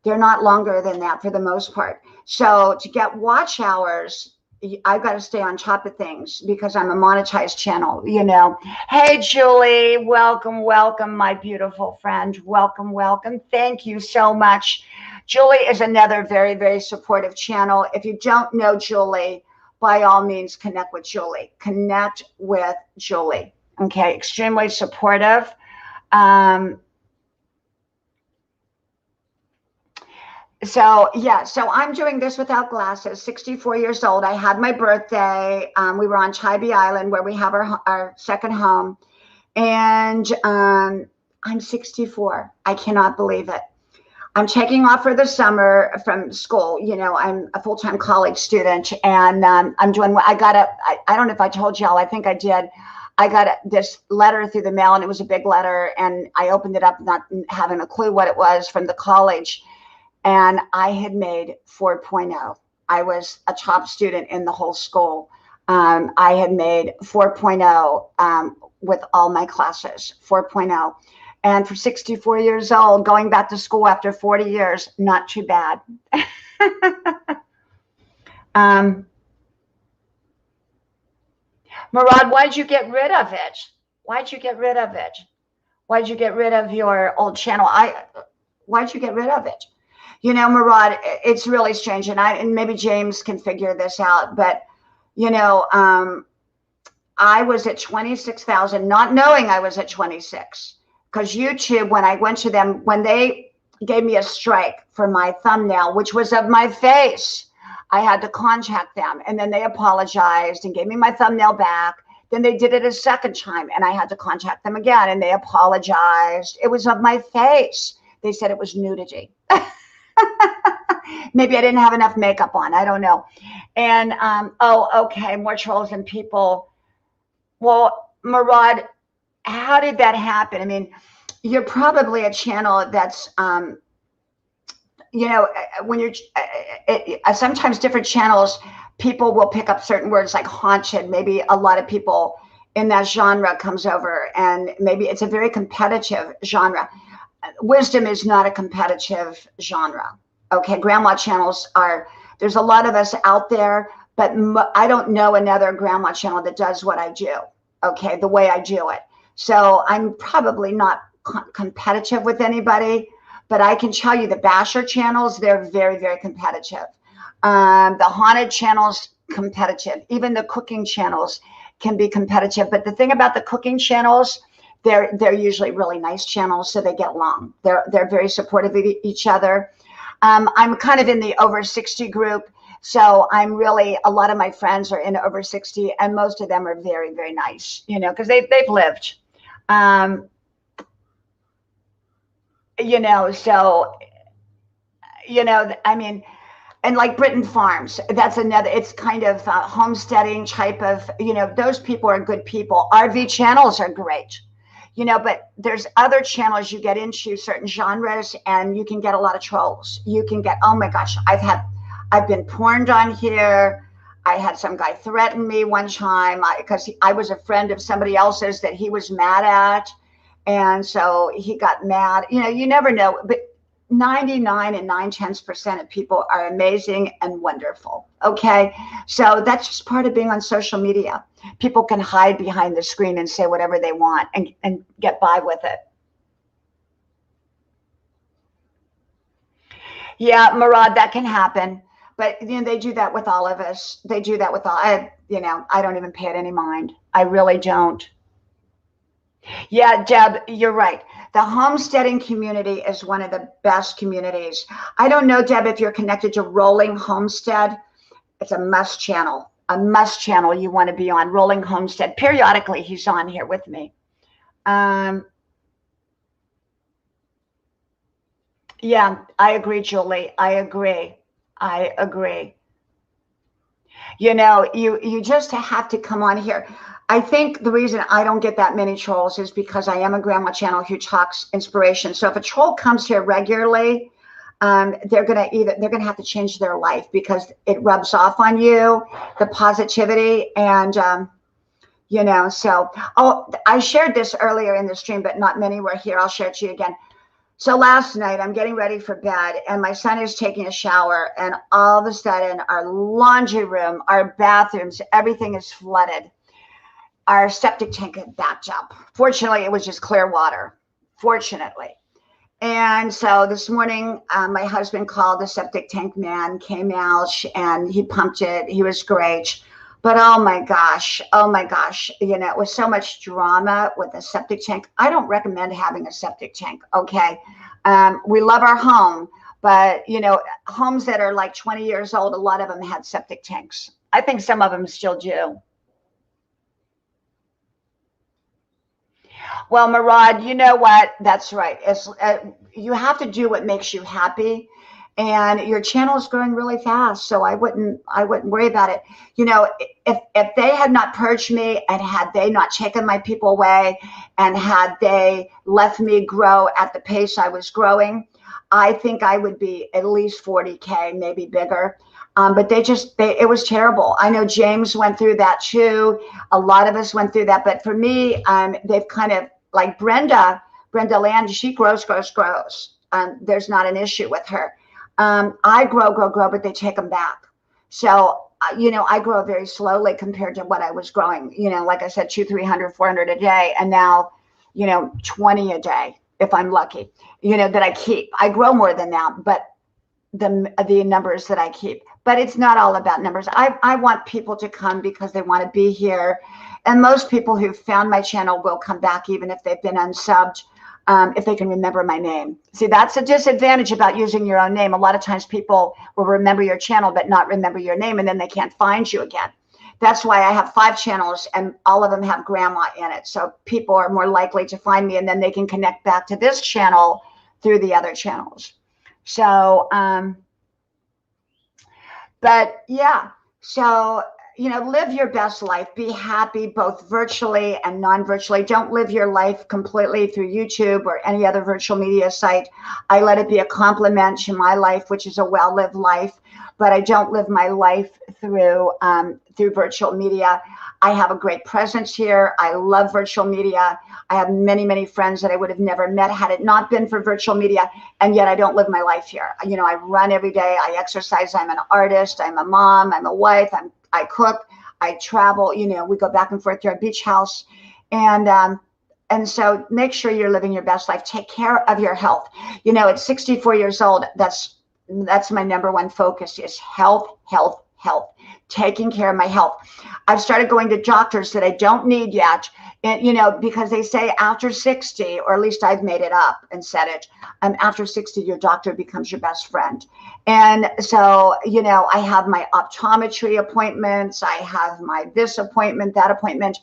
[SPEAKER 1] They're not longer than that for the most part. So to get watch hours, I've got to stay on top of things because I'm a monetized channel, you know. Hey, Julie, welcome, welcome, my beautiful friend. Welcome, welcome. Thank you so much. Julie is another very, very supportive channel. If you don't know Julie, by all means, connect with Julie. Connect with Julie. Okay, extremely supportive. So yeah, so I'm doing this without glasses, 64 years old. I had my birthday. We were on Tybee Island where we have our second home. And I'm 64. I cannot believe it. I'm taking off for the summer from school. You know, I'm a full-time college student and I'm doing, I don't know if I told y'all, I think I did. I got this letter through the mail and it was a big letter and I opened it up not having a clue what it was from the college. And I had made 4.0. I was a top student in the whole school. I had made 4.0 with all my classes, 4.0. And for 64 years old, going back to school after 40 years, not too bad. Murad, why'd you get rid of it? Why'd you get rid of it? Why'd you get rid of your old channel? Why'd you get rid of it? You know, Murad, it's really strange, and maybe James can figure this out, but, you know, I was at 26,000, not knowing I was at 26, because YouTube, when I went to them, when they gave me a strike for my thumbnail, which was of my face, I had to contact them, and then they apologized and gave me my thumbnail back. Then they did it a second time, and I had to contact them again, and they apologized. It was of my face. They said it was nudity. Maybe I didn't have enough makeup on. I don't know. And, oh, okay, more trolls than people. Well, Murad, how did that happen? I mean, you're probably a channel that's, you know, when you're, sometimes different channels, people will pick up certain words like haunted. Maybe a lot of people in that genre comes over and maybe it's a very competitive genre. Wisdom is not a competitive genre. Okay, grandma channels are, there's a lot of us out there, but I don't know another grandma channel that does what I do, okay, the way I do it. So I'm probably not competitive with anybody, but I can tell you the basher channels, they're very, very competitive. The haunted channels, competitive. Even the cooking channels can be competitive. But the thing about the cooking channels, they're usually really nice channels, so they get along. They're very supportive of each other. I'm kind of in the over 60 group, so I'm really, a lot of my friends are in over 60, and most of them are very, very nice, you know, because they've lived. So, I mean, and like Britain Farms, that's another, it's kind of homesteading type of, those people are good people. RV channels are great, but there's other channels you get into certain genres and you can get a lot of trolls. You can get, oh my gosh, I've been porned on here. I had some guy threaten me one time because I was a friend of somebody else's that he was mad at. And so he got mad. You never know. But 99 and 9/10% of people are amazing and wonderful. Okay. So that's just part of being on social media. People can hide behind the screen and say whatever they want and get by with it. Yeah, Murad, that can happen. But they do that with all of us. They do that with all. I don't even pay it any mind. I really don't. Yeah, Deb, you're right. The homesteading community is one of the best communities. I don't know, Deb, if you're connected to Rolling Homestead. It's a must channel you want to be on. Rolling Homestead. Periodically, he's on here with me. Yeah, I agree, Julie. I agree. I agree. You just have to come on here. I think the reason I don't get that many trolls is because I am a grandma channel who talks inspiration. So if a troll comes here regularly, they're gonna have to change their life because it rubs off on you, the positivity, and So, I shared this earlier in the stream, but not many were here. I'll share it to you again. So last night I'm getting ready for bed and my son is taking a shower and all of a sudden our laundry room, our bathrooms, everything is flooded. Our septic tank had backed up. Fortunately, it was just clear water, fortunately. And so this morning, my husband called the septic tank man, came out and he pumped it. He was great. But oh my gosh, it was so much drama with the septic tank. I don't recommend having a septic tank, okay? We love our home, but homes that are like 20 years old, a lot of them had septic tanks. I think some of them still do. Well, Murad, you know what? That's right. You have to do what makes you happy, and your channel is growing really fast. So I wouldn't worry about it. If they had not purged me and had they not taken my people away and had they left me grow at the pace I was growing, I think I would be at least 40K, maybe bigger. But it was terrible. I know James went through that too. A lot of us went through that. But for me, they've kind of like Brenda Land, she grows. There's not an issue with her. I grow, but they take them back. So, I grow very slowly compared to what I was growing, like I said, 200, 300, 400 a day. And now, 20 a day, if I'm lucky, that I keep. I grow more than that, but the numbers that I keep. But it's not all about numbers. I want people to come because they want to be here. And most people who found my channel will come back even if they've been unsubbed, if they can remember my name. See, that's a disadvantage about using your own name. A lot of times people will remember your channel but not remember your name, and then they can't find you again. That's why I have 5 channels and all of them have grandma in it. So people are more likely to find me and then they can connect back to this channel through the other channels. So, but yeah, so, live your best life, be happy, both virtually and non-virtually. Don't live your life completely through YouTube or any other virtual media site. I let it be a complement to my life, which is a well-lived life, but I don't live my life through virtual media. I have a great presence here. I love virtual media. I have many, many friends that I would have never met had it not been for virtual media. And yet I don't live my life here. I run every day. I exercise. I'm an artist. I'm a mom. I'm a wife. I cook. I travel. We go back and forth to our beach house. And so make sure you're living your best life. Take care of your health. At 64 years old, that's my number one focus is health. Taking care of my health. I've started going to doctors that I don't need yet, and, because they say after 60, or at least I've made it up and said it, after 60, your doctor becomes your best friend. And so, I have my optometry appointments. I have my this appointment, that appointment.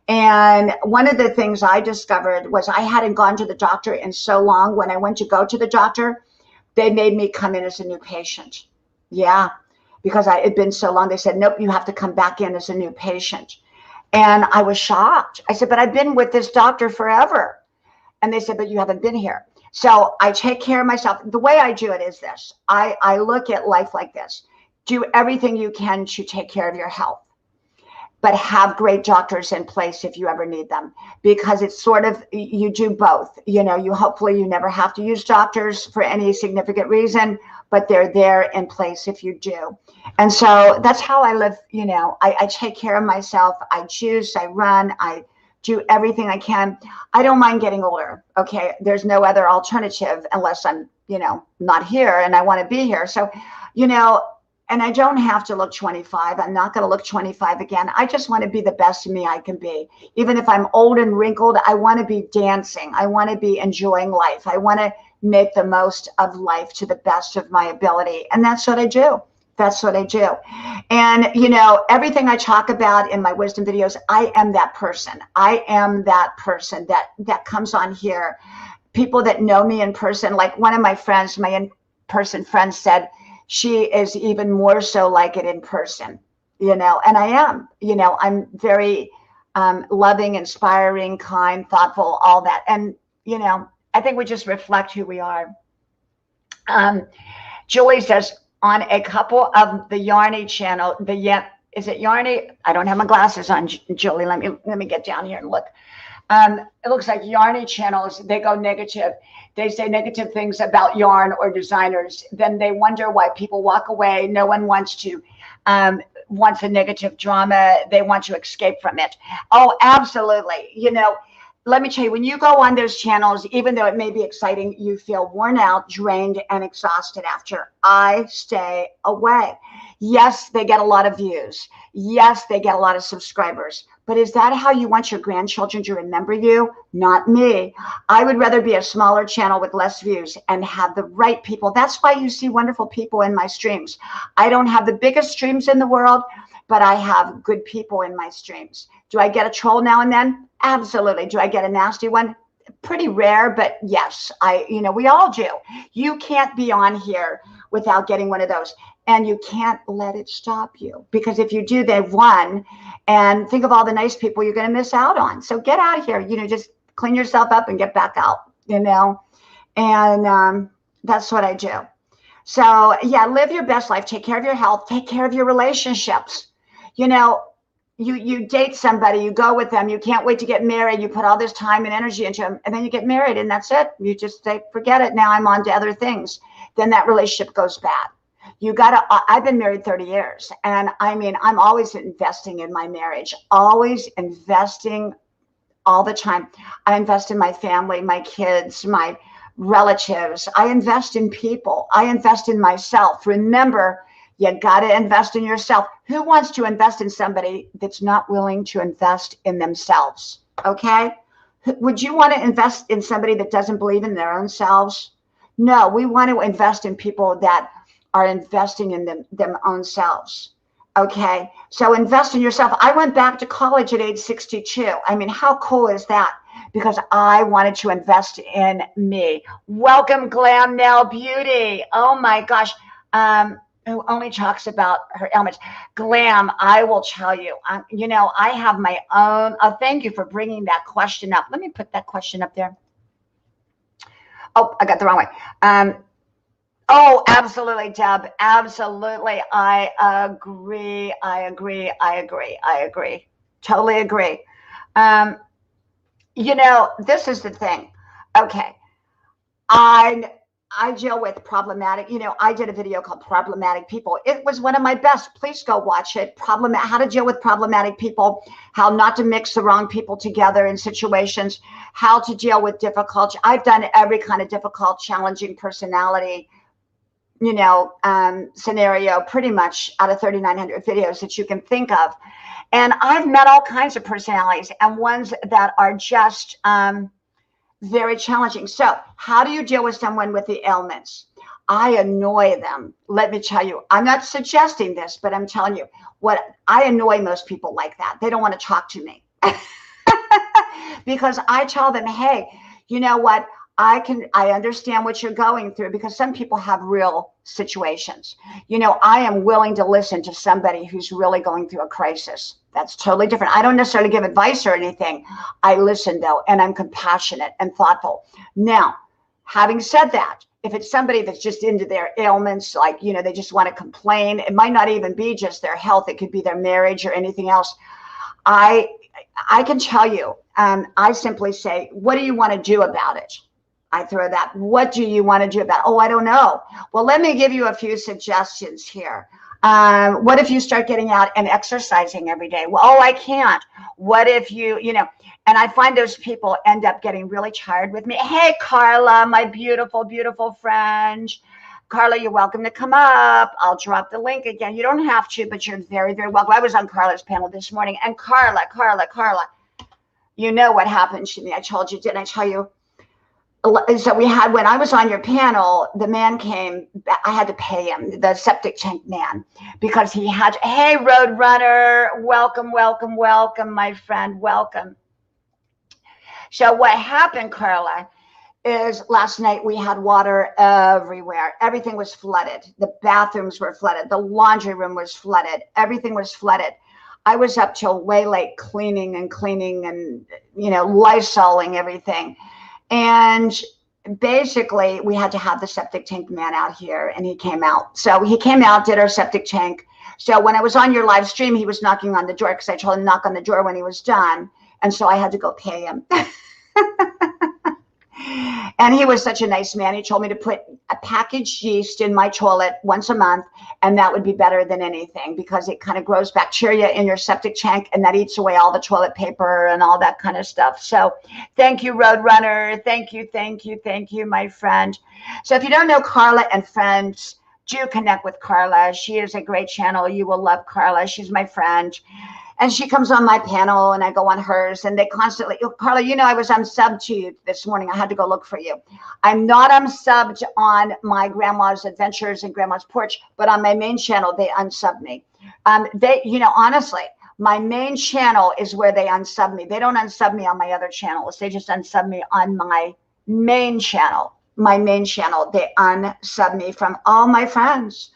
[SPEAKER 1] And one of the things I discovered was I hadn't gone to the doctor in so long. When I went to go to the doctor, they made me come in as a new patient. Yeah, because it had been so long. They said, nope, you have to come back in as a new patient. And I was shocked. I said, but I've been with this doctor forever. And they said, but you haven't been here. So I take care of myself. The way I do it is this. I look at life like this. Do everything you can to take care of your health, but have great doctors in place if you ever need them, because it's sort of, you do both. You know, hopefully you never have to use doctors for any significant reason, but they're there in place if you do. And so that's how I live. You know, I take care of myself. I juice, I run, I do everything I can. I don't mind getting older. Okay. There's no other alternative unless I'm, you know, not here and I want to be here. So, you know, and I don't have to look 25. I'm not going to look 25 again. I just want to be the best of me I can be. Even if I'm old and wrinkled, I want to be dancing. I want to be enjoying life. I want to make the most of life to the best of my ability. And that's what I do. That's what I do. And, you know, everything I talk about in my wisdom videos, I am that person. I am that person that comes on here. People that know me in person, like one of my friends, my in-person friend said, she is even more so like it in person, you know, and I am, you know, I'm very loving, inspiring, kind, thoughtful, all that. And, you know, I think we just reflect who we are. Julie says, on a couple of the Yarny channel, is it Yarny? I don't have my glasses on, Julie. Let me get down here and look. It looks like Yarny channels, they go negative. They say negative things about yarn or designers. Then they wonder why people walk away. No one wants a negative drama. They want to escape from it. Oh, absolutely. You know, let me tell you, when you go on those channels, even though it may be exciting, you feel worn out, drained, and exhausted after. I stay away. Yes, they get a lot of views. Yes, they get a lot of subscribers. But is that how you want your grandchildren to remember you? Not me. I would rather be a smaller channel with less views and have the right people. That's why you see wonderful people in my streams. I don't have the biggest streams in the world, but I have good people in my streams. Do I get a troll now and then? Absolutely. Do I get a nasty one? Pretty rare, but yes, we all do. You can't be on here without getting one of those. And you can't let it stop you, because if you do, they've won. And think of all the nice people you're going to miss out on. So get out of here, just clean yourself up and get back out, and that's what I do. So yeah, live your best life, take care of your health, take care of your relationships. You date somebody, you go with them, you can't wait to get married, you put all this time and energy into them, and then you get married and that's it. You just say, forget it, now I'm on to other things. Then that relationship goes bad. I've been married 30 years, and I'm always investing in my marriage, always investing all the time. I invest in my family, my kids, my relatives. I invest in people. I invest in myself. Remember, you got to invest in yourself. Who wants to invest in somebody that's not willing to invest in themselves? Okay. Would you want to invest in somebody that doesn't believe in their own selves? No, we want to invest in people that are investing in them own selves. Okay. So invest in yourself. I went back to college at age 62. How cool is that? Because I wanted to invest in me. Welcome, Glam Nail Beauty. Oh my gosh. Who only talks about her ailments. Glam, I will tell you, I have my own. Oh, thank you for bringing that question up. Let me put that question up there. Oh, I got the wrong way. Oh, absolutely, Deb. Absolutely. I agree. Totally agree. This is the thing. Okay. I deal with problematic, I did a video called Problematic People. It was one of my best. Please go watch it. How to deal with problematic people, how not to mix the wrong people together in situations, how to deal with difficult. I've done every kind of difficult, challenging personality, scenario pretty much out of 3,900 videos that you can think of. And I've met all kinds of personalities and ones that are just, very challenging. So how do you deal with someone with the ailments? I annoy them. Let me tell you, I'm not suggesting this, but I'm telling you what I annoy most people like that. They don't want to talk to me. because I tell them, hey, you know what? I understand what you're going through, because some people have real situations. You know, I am willing to listen to somebody who's really going through a crisis. That's totally different. I don't necessarily give advice or anything. I listen though, and I'm compassionate and thoughtful. Now, having said that, if it's somebody that's just into their ailments, like, you know, they just want to complain, it might not even be just their health. It could be their marriage or anything else. I can tell you, I simply say, what do you want to do about it? I throw that. What do you want to do about it? Oh, I don't know. Well, let me give you a few suggestions here. What if you start getting out and exercising every day? Well, oh, I can't. What if you know, and I find those people end up getting really tired with me. Hey, Carla, my beautiful, beautiful friend. Carla, you're welcome to come up. I'll drop the link again. You don't have to, but you're very, very welcome. I was on Carla's panel this morning, and Carla, you know what happened to me. I told you, didn't I tell you? So we had, when I was on your panel, the man came, I had to pay him, the septic tank man, because he had, hey, Road Runner, welcome, welcome, welcome, my friend, welcome. So what happened, Carla, is last night we had water everywhere. Everything was flooded. The bathrooms were flooded. The laundry room was flooded. Everything was flooded. I was up till way late cleaning and, you know, Lysoling everything. And basically we had to have the septic tank man out here, and he came out. So he came out, did our septic tank. So when I was on your live stream, he was knocking on the door, because I told him to knock on the door when he was done. And so I had to go pay him. And he was such a nice man. He told me to put a packaged yeast in my toilet once a month, and that would be better than anything, because it kind of grows bacteria in your septic tank, and that eats away all the toilet paper and all that kind of stuff. So thank you, Road Runner. Thank you, thank you, thank you, my friend. So if you don't know Carla and friends, do connect with Carla. She is a great channel. You will love Carla. She's my friend. And she comes on my panel, and I go on hers, and they constantly, oh, Carla, you know, I was unsubbed to you this morning. I had to go look for you. I'm not unsubbed on my Grandma's Adventures and Grandma's Porch, but on my main channel, they unsub me. They, you know, honestly, my main channel is where they unsub me. They don't unsub me on my other channels. They just unsub me on my main channel. My main channel, they unsub me from all my friends.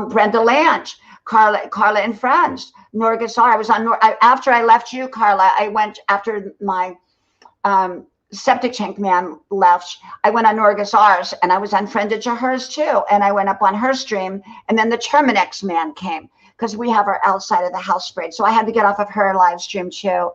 [SPEAKER 1] Brenda Land, Carla and friends. Norgasar. I was on after I left you, Carla. I went after my septic tank man left. I went on Norgasar's, and I was unfriended to hers too. And I went up on her stream, and then the Terminex man came, because we have our outside of the house sprayed. So I had to get off of her live stream too.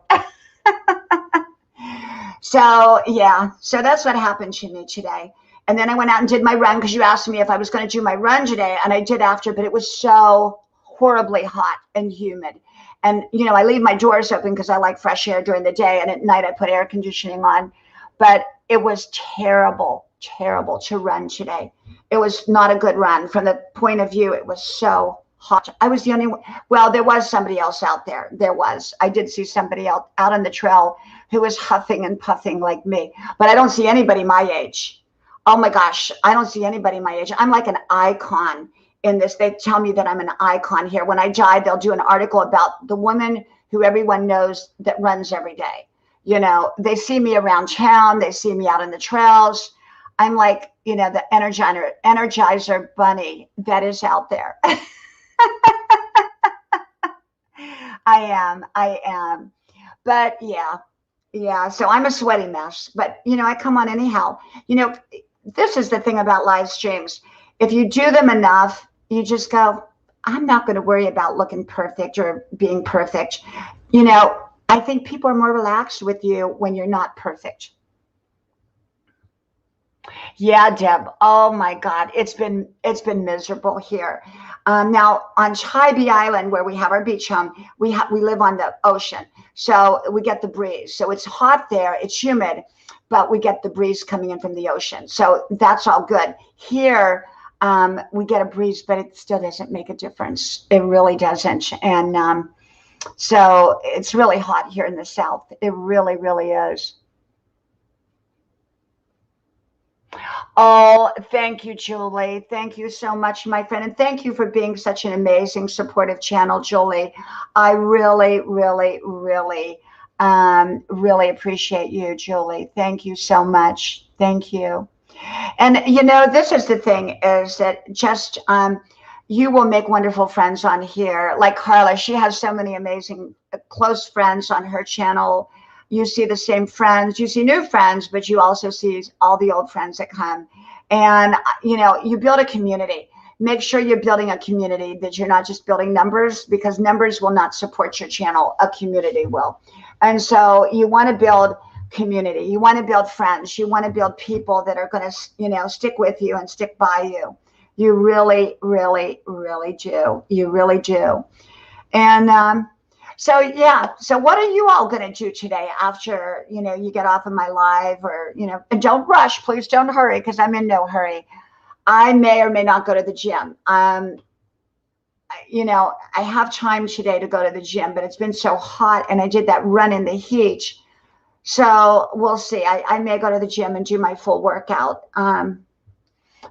[SPEAKER 1] So yeah, so that's what happened to me today. And then I went out and did my run, because you asked me if I was going to do my run today, and I did after, but it was so horribly hot and humid. And, you know, I leave my doors open because I like fresh air during the day, and at night I put air conditioning on. But it was terrible, terrible to run today. It was not a good run from the point of view. It was so hot. I was the only one. Well, there was somebody else out there. There was. I did see somebody else out on the trail who was huffing and puffing like me. But I don't see anybody my age. Oh my gosh, I don't see anybody my age. I'm like an icon in this. They tell me that I'm an icon here. When I die, they'll do an article about the woman who everyone knows that runs every day. You know, they see me around town. They see me out on the trails. I'm like, you know, the Energizer bunny that is out there. I am. But yeah. So I'm a sweaty mess, but you know, I come on anyhow. You know, this is the thing about live streams. If you do them enough, you just go, I'm not going to worry about looking perfect or being perfect. You know, I think people are more relaxed with you when you're not perfect. Yeah, Deb. Oh my God, it's been miserable here. Now on Tybee Island, where we have our beach home, we live on the ocean, so we get the breeze. So it's hot there, it's humid, but we get the breeze coming in from the ocean. So that's all good. Here, we get a breeze, but it still doesn't make a difference. It really doesn't. And so it's really hot here in the South. It really, really is. Oh, thank you, Julie. Thank you so much, my friend. And thank you for being such an amazing, supportive channel, Julie. I really, really, really Really appreciate you, Julie. Thank you so much. Thank you. And you know, this is the thing, is that just you will make wonderful friends on here. Like Carla, she has so many amazing close friends on her channel. You see the same friends, you see new friends, but you also see all the old friends that come. And you know, you build a community. Make sure you're building a community, that you're not just building numbers, because numbers will not support your channel. A community will. And so you want to build community. You want to build friends. You want to build people that are going to, you know, stick with you and stick by you. You really, really, really do. You really do. And so, yeah. So what are you all going to do today after, you know, you get off of my live? Or, you know, and don't rush. Please don't hurry, because I'm in no hurry. I may or may not go to the gym. You know, I have time today to go to the gym, but it's been so hot, and I did that run in the heat. So we'll see. I may go to the gym and do my full workout.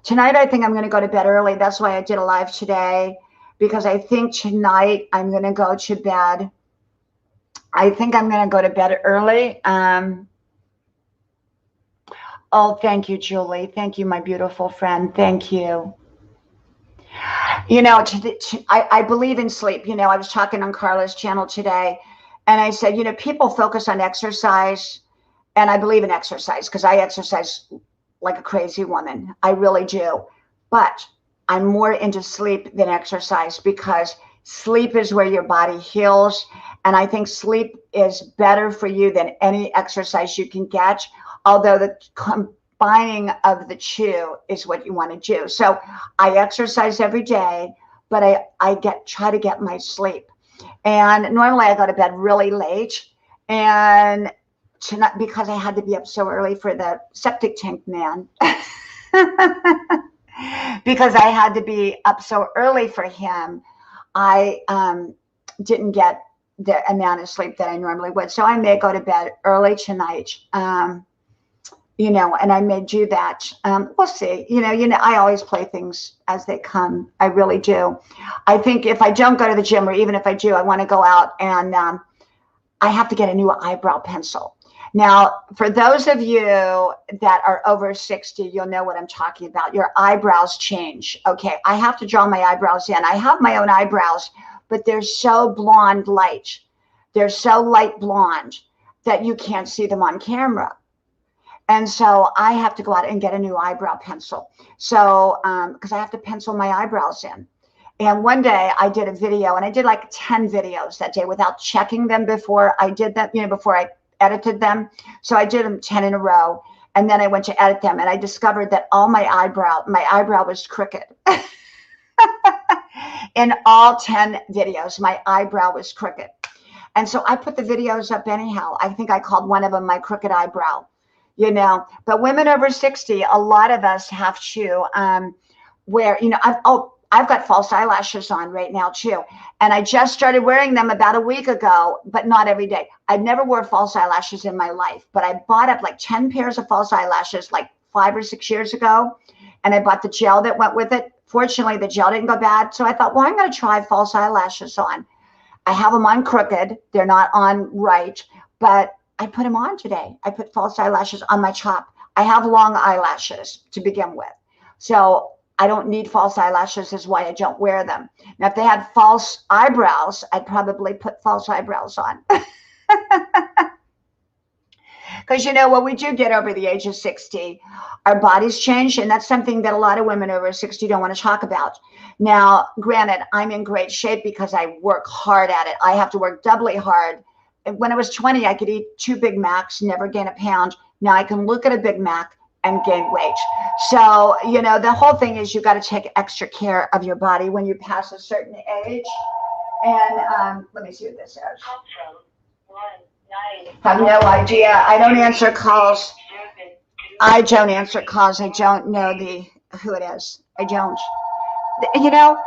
[SPEAKER 1] Tonight, I think I'm going to go to bed early. That's why I did a live today, because I think tonight I'm going to go to bed. I think I'm going to go to bed early. Oh, thank you, Julie. Thank you, my beautiful friend. Thank you. You know, I believe in sleep. You know, I was talking on Carla's channel today, and I said, you know, people focus on exercise, and I believe in exercise because I exercise like a crazy woman. I really do. But I'm more into sleep than exercise, because sleep is where your body heals. And I think sleep is better for you than any exercise you can get, although the combining of the two is what you want to do. So I exercise every day, but I try to get my sleep. And normally I go to bed really late, and tonight, because I had to be up so early for the septic tank man, because I had to be up so early for him, I didn't get the amount of sleep that I normally would. So I may go to bed early tonight. You know, and I may do that. We'll see. You know, I always play things as they come. I really do. I think if I don't go to the gym, or even if I do, I want to go out, and I have to get a new eyebrow pencil. Now, for those of you that are over 60, you'll know what I'm talking about. Your eyebrows change. Okay, I have to draw my eyebrows in. I have my own eyebrows, but they're so blonde light. They're so light blonde that you can't see them on camera. And so I have to go out and get a new eyebrow pencil. So, because I have to pencil my eyebrows in. And one day I did a video, and I did like 10 videos that day without checking them before I did them, you know, before I edited them. So I did them 10 in a row. And then I went to edit them, and I discovered that all my eyebrow was crooked. In all 10 videos, my eyebrow was crooked. And so I put the videos up anyhow. I think I called one of them my crooked eyebrow. You know, but women over 60, a lot of us have to wear, you know, I've got false eyelashes on right now too. And I just started wearing them about a week ago, but not every day. I've never wore false eyelashes in my life, but I bought up like 10 pairs of false eyelashes like 5 or 6 years ago. And I bought the gel that went with it. Fortunately, the gel didn't go bad. So I thought, well, I'm going to try false eyelashes on. I have them on crooked. They're not on right, but I put them on today. I put false eyelashes on my top. I have long eyelashes to begin with. So I don't need false eyelashes, is why I don't wear them. Now, if they had false eyebrows, I'd probably put false eyebrows on. Because, you know, when we do get over the age of 60, our bodies change. And that's something that a lot of women over 60 don't want to talk about. Now, granted, I'm in great shape because I work hard at it. I have to work doubly hard. When I was 20, I could eat 2 Big Macs, never gain a pound. Now I can look at a Big Mac and gain weight. So, you know, the whole thing is you got to take extra care of your body when you pass a certain age. And let me see what this is. I have no idea. I don't answer calls. I don't answer calls. I don't know who it is. I don't. You know,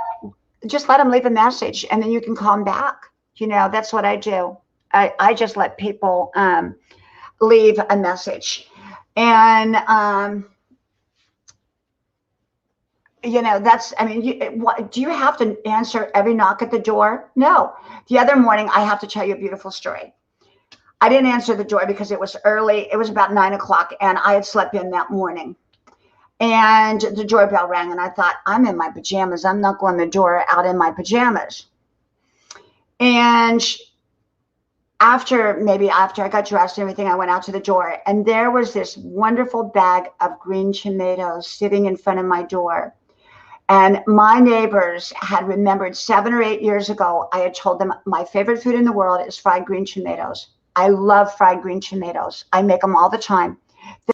[SPEAKER 1] just let them leave a message, and then you can call them back. You know, that's what I do. I just let people leave a message. And, you know, that's, I mean, do you have to answer every knock at the door? No. The other morning, I have to tell you a beautiful story. I didn't answer the door because it was early. It was about 9 o'clock, and I had slept in that morning. And the doorbell rang, and I thought, I'm in my pajamas. I'm not going the door out in my pajamas. And after I got dressed and everything, I went out to the door, and there was this wonderful bag of green tomatoes sitting in front of my door. And my neighbors had remembered 7 or 8 years ago, I had told them my favorite food in the world is fried green tomatoes. I love fried green tomatoes. I make them all the time.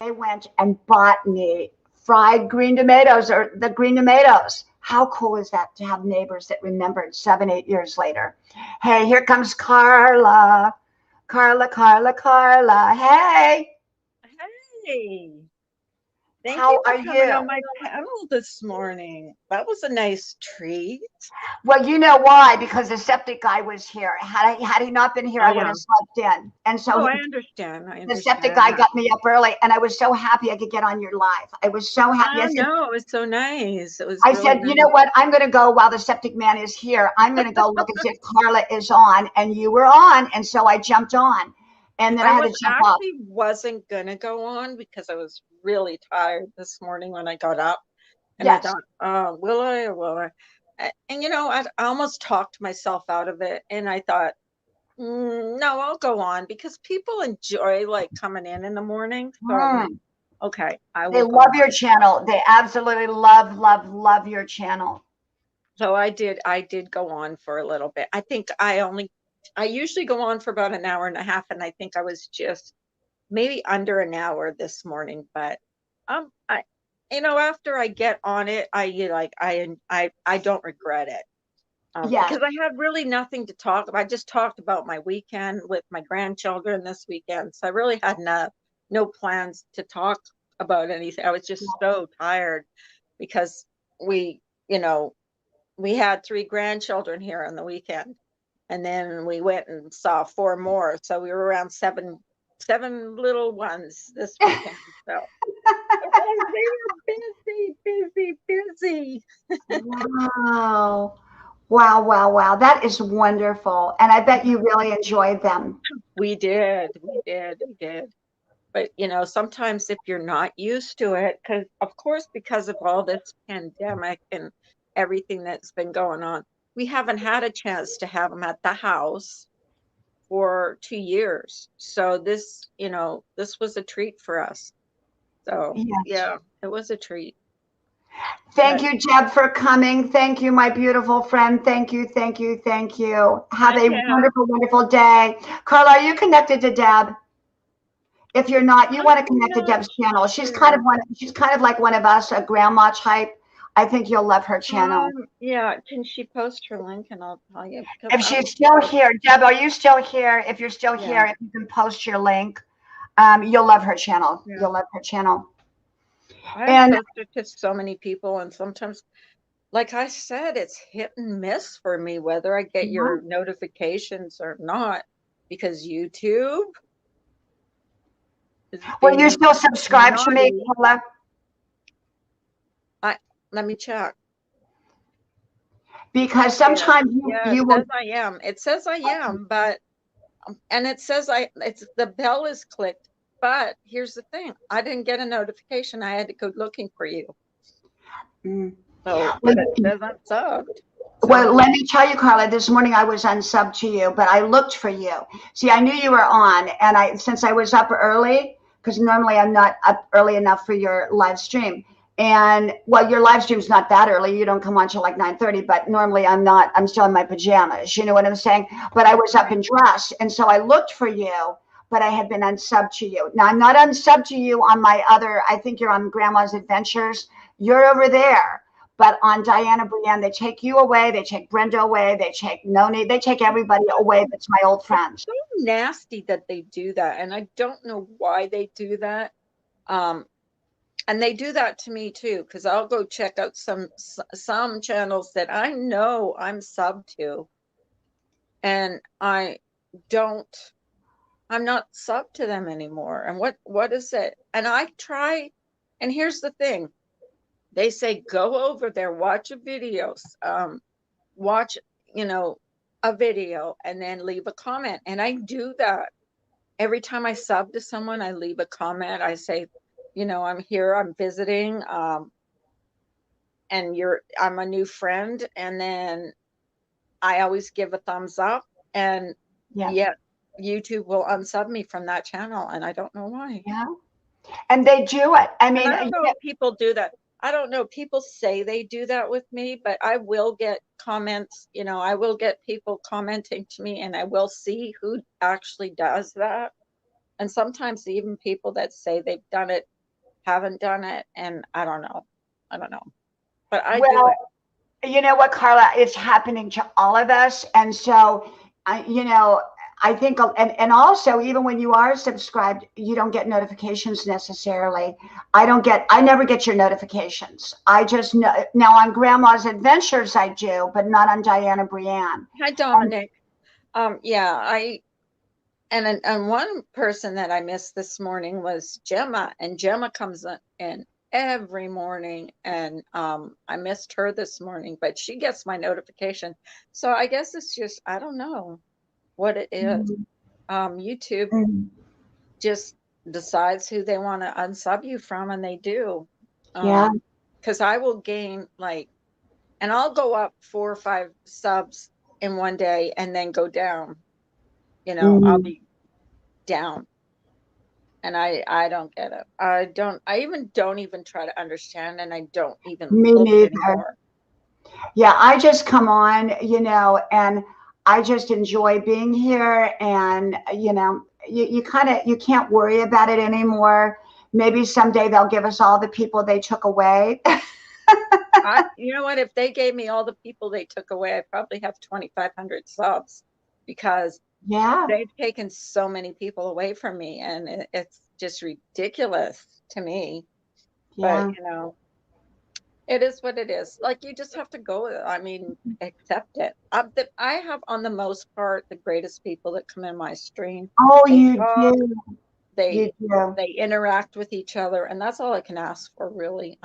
[SPEAKER 1] They went and bought me fried green tomatoes, or the green tomatoes. How cool is that to have neighbors that remembered 7, 8 years later? Hey, here comes Carla. Carla, Carla, Carla. Hey.
[SPEAKER 2] Hey, thank
[SPEAKER 1] How
[SPEAKER 2] you
[SPEAKER 1] are
[SPEAKER 2] for coming
[SPEAKER 1] you?
[SPEAKER 2] on my panel this morning. That was a nice treat.
[SPEAKER 1] Well, you know why? Because the septic guy was here. Had he not been here,
[SPEAKER 2] Oh,
[SPEAKER 1] I would
[SPEAKER 2] yeah.
[SPEAKER 1] have slept in. And so
[SPEAKER 2] Oh, I understand. I
[SPEAKER 1] the septic
[SPEAKER 2] understand
[SPEAKER 1] guy
[SPEAKER 2] that.
[SPEAKER 1] got me up early, and I was so happy I could get on your live. I was so happy.
[SPEAKER 2] Oh, no, it was so nice. It was
[SPEAKER 1] I
[SPEAKER 2] really
[SPEAKER 1] said, you know
[SPEAKER 2] nice.
[SPEAKER 1] what? I'm going to go while the septic man is here. I'm going to go look and see if Carla is on, and you were on, and so I jumped on, and then I
[SPEAKER 2] I
[SPEAKER 1] had to
[SPEAKER 2] was
[SPEAKER 1] jump off.
[SPEAKER 2] actually wasn't gonna go on because I was really tired this morning when I got up, and I
[SPEAKER 1] Yes,
[SPEAKER 2] thought, oh, will I or will I? And I almost talked myself out of it, and I thought, no, I'll go on because people enjoy like coming in the morning. So I'm like,
[SPEAKER 1] mm.
[SPEAKER 2] okay, I
[SPEAKER 1] They
[SPEAKER 2] will go
[SPEAKER 1] love
[SPEAKER 2] on.
[SPEAKER 1] your channel. They absolutely love, love, love your channel.
[SPEAKER 2] So I did go on for a little bit. I usually go on for about an hour and a half, and I think I was just maybe under an hour this morning. But I, after I get on it, I don't regret it.
[SPEAKER 1] Yes,
[SPEAKER 2] Because I had really nothing to talk about. I just talked about my weekend with my grandchildren this weekend. So I really had no plans to talk about anything. I was just so tired because we, you know, we had 3 grandchildren here on the weekend. And then we went and saw 4 more. So we were around seven little ones this weekend. So they were busy, busy, busy.
[SPEAKER 1] wow. Wow, wow, wow. That is wonderful. And I bet you really enjoyed them.
[SPEAKER 2] We did. But sometimes if you're not used to it, because of course, because of all this pandemic and everything that's been going on, we haven't had a chance to have them at the house for 2 years. So this was a treat for us. So
[SPEAKER 1] Yes.
[SPEAKER 2] yeah, it was a treat.
[SPEAKER 1] Thank
[SPEAKER 2] But
[SPEAKER 1] you, Deb, for coming. Thank you, my beautiful friend. Thank you, thank you, thank you. Have a
[SPEAKER 2] yeah,
[SPEAKER 1] wonderful, wonderful day. Carla, are you connected to Deb? If you're not, you want to
[SPEAKER 2] I'm
[SPEAKER 1] connect to
[SPEAKER 2] not
[SPEAKER 1] Deb's channel.
[SPEAKER 2] sure.
[SPEAKER 1] She's kind of like one of us, a grandma type. I think you'll love her channel.
[SPEAKER 2] Yeah, can she post her link and I'll tell you because
[SPEAKER 1] If
[SPEAKER 2] I
[SPEAKER 1] she's
[SPEAKER 2] was
[SPEAKER 1] still
[SPEAKER 2] so
[SPEAKER 1] here, Deb, are you still here? If you're still
[SPEAKER 2] yeah,
[SPEAKER 1] here, if you can post your link, you'll love her channel.
[SPEAKER 2] yeah.
[SPEAKER 1] You'll love her channel.
[SPEAKER 2] I've
[SPEAKER 1] And
[SPEAKER 2] posted to so many people, and sometimes, like I said, it's hit and miss for me whether I get your notifications or not because YouTube is
[SPEAKER 1] will you
[SPEAKER 2] being
[SPEAKER 1] still subscribe to me,
[SPEAKER 2] naughty.
[SPEAKER 1] Carla?
[SPEAKER 2] I Let me check.
[SPEAKER 1] Because
[SPEAKER 2] Yeah,
[SPEAKER 1] sometimes
[SPEAKER 2] yeah, it
[SPEAKER 1] you will.
[SPEAKER 2] says I am. It says I am, but and it says it's the bell is clicked. But here's the thing: I didn't get a notification. I had to go looking for you.
[SPEAKER 1] Mm.
[SPEAKER 2] So,
[SPEAKER 1] Well,
[SPEAKER 2] but it says I'm subbed.
[SPEAKER 1] well,
[SPEAKER 2] So
[SPEAKER 1] let me tell you, Carla, this morning I was unsubbed to you, but I looked for you. See, I knew you were on, and since I was up early, because normally I'm not up early enough for your live stream. And well, your live stream's not that early. You don't come on till like 9:30, but normally I'm not. I'm still in my pajamas. You know what I'm saying? But I was up
[SPEAKER 2] right.
[SPEAKER 1] and dressed, and so I looked for you, but I had been unsubbed to you. Now I'm not unsubbed to you on my other. I think you're on Grandma's Adventures. You're over there. But on DIANNA, BRIANNE, they take you away, they take Brenda away, they take Noni, they take everybody away that's my old
[SPEAKER 2] It's
[SPEAKER 1] friends.
[SPEAKER 2] so nasty that they do that, and I don't know why they do that. Um, and they do that to me too, because I'll go check out some channels that I know I'm sub to, and don't. I'm not sub to them anymore. And what is it? And I try. And here's the thing: they say go over there, watch a video, watch a video, and then leave a comment. And I do that. every time I sub to someone, I leave a comment. I say, you know, I'm here, I'm visiting, and I'm a new friend. And then I always give a thumbs up, and
[SPEAKER 1] Yeah.
[SPEAKER 2] yet YouTube will unsub me from that channel, and I don't know why.
[SPEAKER 1] Yeah. And they do it. I mean,
[SPEAKER 2] And I don't know if people do that. I don't know. People say they do that with me, but I will get comments, you know, I will get people commenting to me, and I will see who actually does that. And sometimes even people that say they've done it haven't done it. And I don't know. I don't know. But I do
[SPEAKER 1] well,
[SPEAKER 2] it.
[SPEAKER 1] you know what, Carla, it's happening to all of us. And so, you know, I think, and also, even when you are subscribed, you don't get notifications necessarily. I never get your notifications. I just know now on Grandma's Adventures, I do, but not on DIANNA BRIANNE.
[SPEAKER 2] Hi, Dominic. Yeah, and one person that I missed this morning was Gemma, and Gemma comes in every morning, and I missed her this morning, but she gets my notification. So I guess it's just, I don't know what it is. YouTube just decides who they want to unsub you from, and they do.
[SPEAKER 1] Yeah.
[SPEAKER 2] Because I will gain and I'll go up 4 or 5 subs in one day and then go down. You know, I'll be down. And I don't get it. I don't even try to understand, and I don't even
[SPEAKER 1] Me
[SPEAKER 2] look
[SPEAKER 1] neither.
[SPEAKER 2] anymore.
[SPEAKER 1] Yeah, I just come on, you know, and I just enjoy being here. And, you know, you kind of, you can't worry about it anymore. Maybe someday they'll give us all the people they took away.
[SPEAKER 2] You know what? If they gave me all the people they took away, I'd probably have 2,500 subs, because
[SPEAKER 1] Yeah.
[SPEAKER 2] they've taken so many people away from me, and it's just ridiculous to me.
[SPEAKER 1] Yeah.
[SPEAKER 2] But, you know, it is what it is. Like, you just have to go with it. I mean, accept it. I have, on the most part, the greatest people that come in my stream.
[SPEAKER 1] Oh,
[SPEAKER 2] They
[SPEAKER 1] you
[SPEAKER 2] talk,
[SPEAKER 1] do. You do.
[SPEAKER 2] they interact with each other, and that's all I can ask for, really.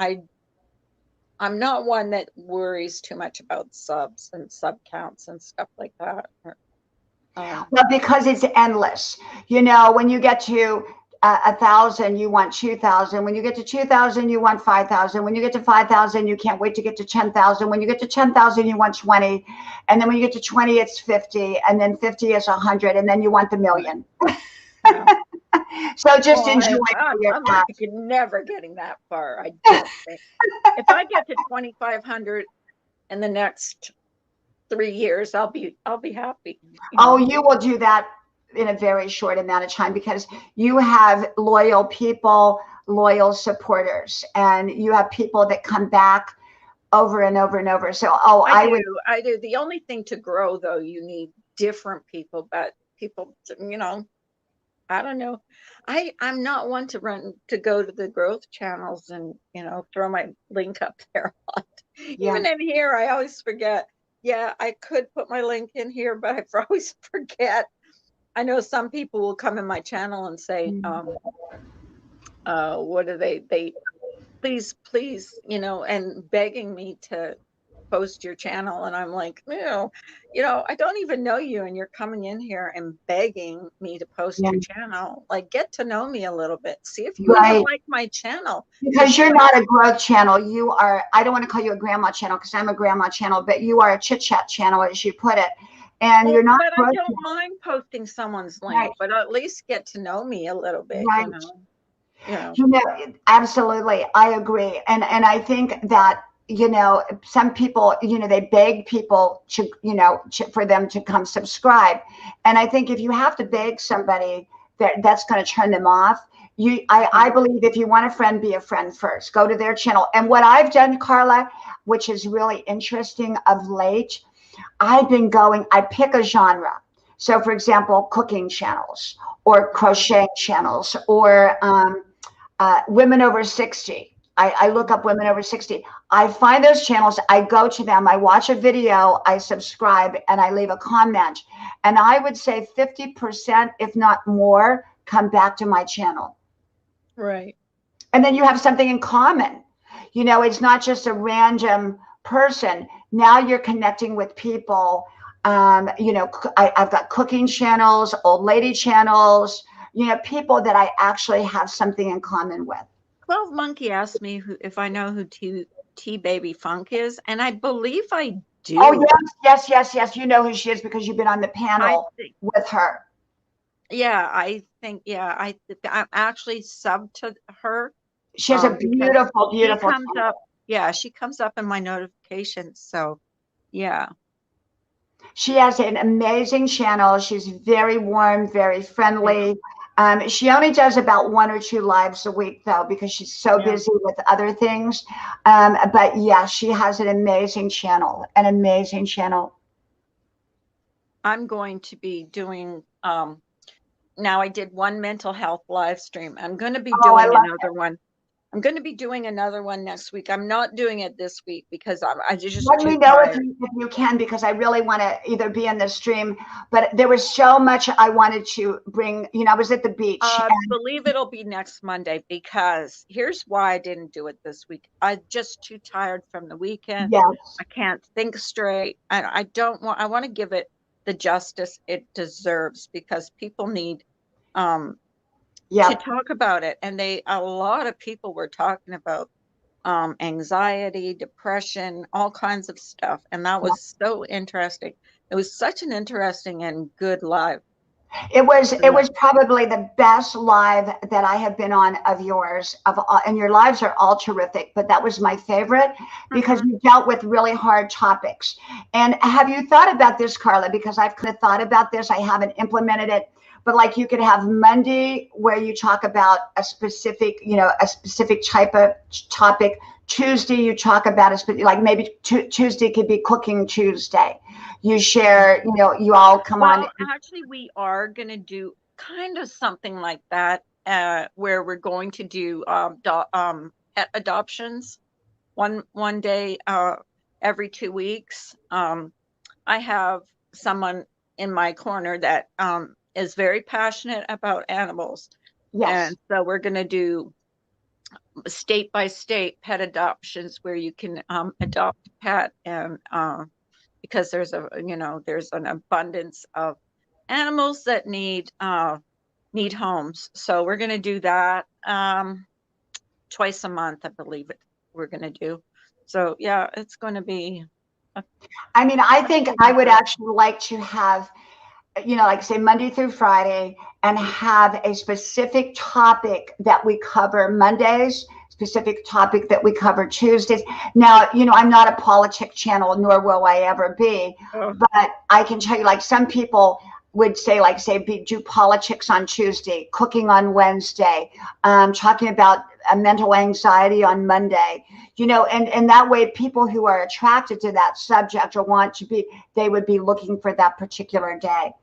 [SPEAKER 2] I'm not one that worries too much about subs and sub counts and stuff like that.
[SPEAKER 1] Well, because it's endless. You know, when you get to 1,000, you want 2,000. When you get to 2,000, you want 5,000. When you get to 5,000, you can't wait to get to 10,000. When you get to 10,000, you want 20. And then when you get to 20, it's 50. And then 50 is 100. And then you want the million.
[SPEAKER 2] Yeah.
[SPEAKER 1] So just enjoy
[SPEAKER 2] I'm like never getting that far. I don't think. If I get to 2,500 in the next 3 years, I'll be happy.
[SPEAKER 1] Oh, you will do that in a very short amount of time, because you have loyal people, loyal supporters, and you have people that come back over and over and over. So, I
[SPEAKER 2] do. The only thing to grow, though, you need different people, but people, you know, I don't know. I'm not one to go to the growth channels and, you know, throw my link up there a lot.
[SPEAKER 1] Yeah.
[SPEAKER 2] Even in here, I always forget. Yeah, I could put my link in here, but I always forget. I know some people will come in my channel and say, what do they please, you know, and begging me to post your channel. And I'm like, you know, I don't even know you, and you're coming in here and begging me to post your channel. Like, get to know me a little bit. See if you even like my channel.
[SPEAKER 1] Because you're not a growth channel. You are, I don't want to call you a grandma channel, because I'm a grandma channel, but you are a chit chat channel, as you put it. And you're not.
[SPEAKER 2] But I don't mind posting someone's link, but at least get to know me a little bit, you know.
[SPEAKER 1] You know, absolutely, I agree. And I think that, you know, some people, you know, they beg people to, you know, for them to come subscribe. And I think if you have to beg somebody, that's going to turn them off. I believe if you want a friend, be a friend first. Go to their channel. And what I've done, Carla, which is really interesting of late, I pick a genre. So, for example, cooking channels or crocheting channels or women over 60. I look up women over 60. I find those channels. I go to them. I watch a video. I subscribe, and I leave a comment. And I would say 50%, if not more, come back to my channel.
[SPEAKER 2] Right.
[SPEAKER 1] And then you have something in common. You know, it's not just a random person. Now you're connecting with people. You know, I've got cooking channels, old lady channels, people that I actually have something in common with.
[SPEAKER 2] 12 Monkey asked me if I know who T Baby Funk is, and I believe I
[SPEAKER 1] Oh,
[SPEAKER 2] do.
[SPEAKER 1] yes. You know who she is because you've been on the panel with her.
[SPEAKER 2] Yeah, I think, I'm actually sub to her.
[SPEAKER 1] She has a beautiful
[SPEAKER 2] she comes
[SPEAKER 1] channel.
[SPEAKER 2] up. Yeah, she comes up in my notifications. So, yeah.
[SPEAKER 1] She has an amazing channel. She's very warm, very friendly. She only does about 1 or 2 lives a week, though, because she's so busy with other things. But yeah, she has an amazing channel,
[SPEAKER 2] I'm going to be doing, now I did one mental health live stream. I'm going to be doing another one. I'm going to be doing another one next week. I'm not doing it this week because I just
[SPEAKER 1] let me know if you can, because I really want to either be in the stream, but there was so much I wanted to bring. I was at the beach.
[SPEAKER 2] I believe it'll be next Monday, because here's why I didn't do it this week. I'm just too tired from the weekend.
[SPEAKER 1] Yes.
[SPEAKER 2] I can't think straight. And I want to give it the justice it deserves, because people need to talk about it. And a lot of people were talking about anxiety, depression, all kinds of stuff. And that was so interesting. It was such an interesting and good live.
[SPEAKER 1] It was probably the best live that I have been on of yours, and your lives are all terrific, but that was my favorite because you dealt with really hard topics. And have you thought about this, Carla? Because I've kind of thought about this. I haven't implemented it, but like you could have Monday where you talk about a specific type of topic. Tuesday you talk about like maybe Tuesday could be Cooking Tuesday. You share, you all come on.
[SPEAKER 2] Actually, we are going to do kind of something like that, where we're going to do pet adoptions one day every 2 weeks. I have someone in my corner that is very passionate about animals.
[SPEAKER 1] Yes.
[SPEAKER 2] And so we're going to do state by state pet adoptions where you can adopt a pet, and because there's an abundance of animals that need homes. So we're going to do that twice a month, I believe we're going to do. So yeah, it's going to be.
[SPEAKER 1] I think I would actually like to have, like say Monday through Friday, and have a specific topic that we cover Mondays, specific topic that we cover Tuesdays. Now, I'm not a politic channel, nor will I ever be, but I can tell you, like some people would say, do politics on Tuesday, cooking on Wednesday, talking about mental anxiety on Monday, and that way people who are attracted to that subject or want to be, they would be looking for that particular day.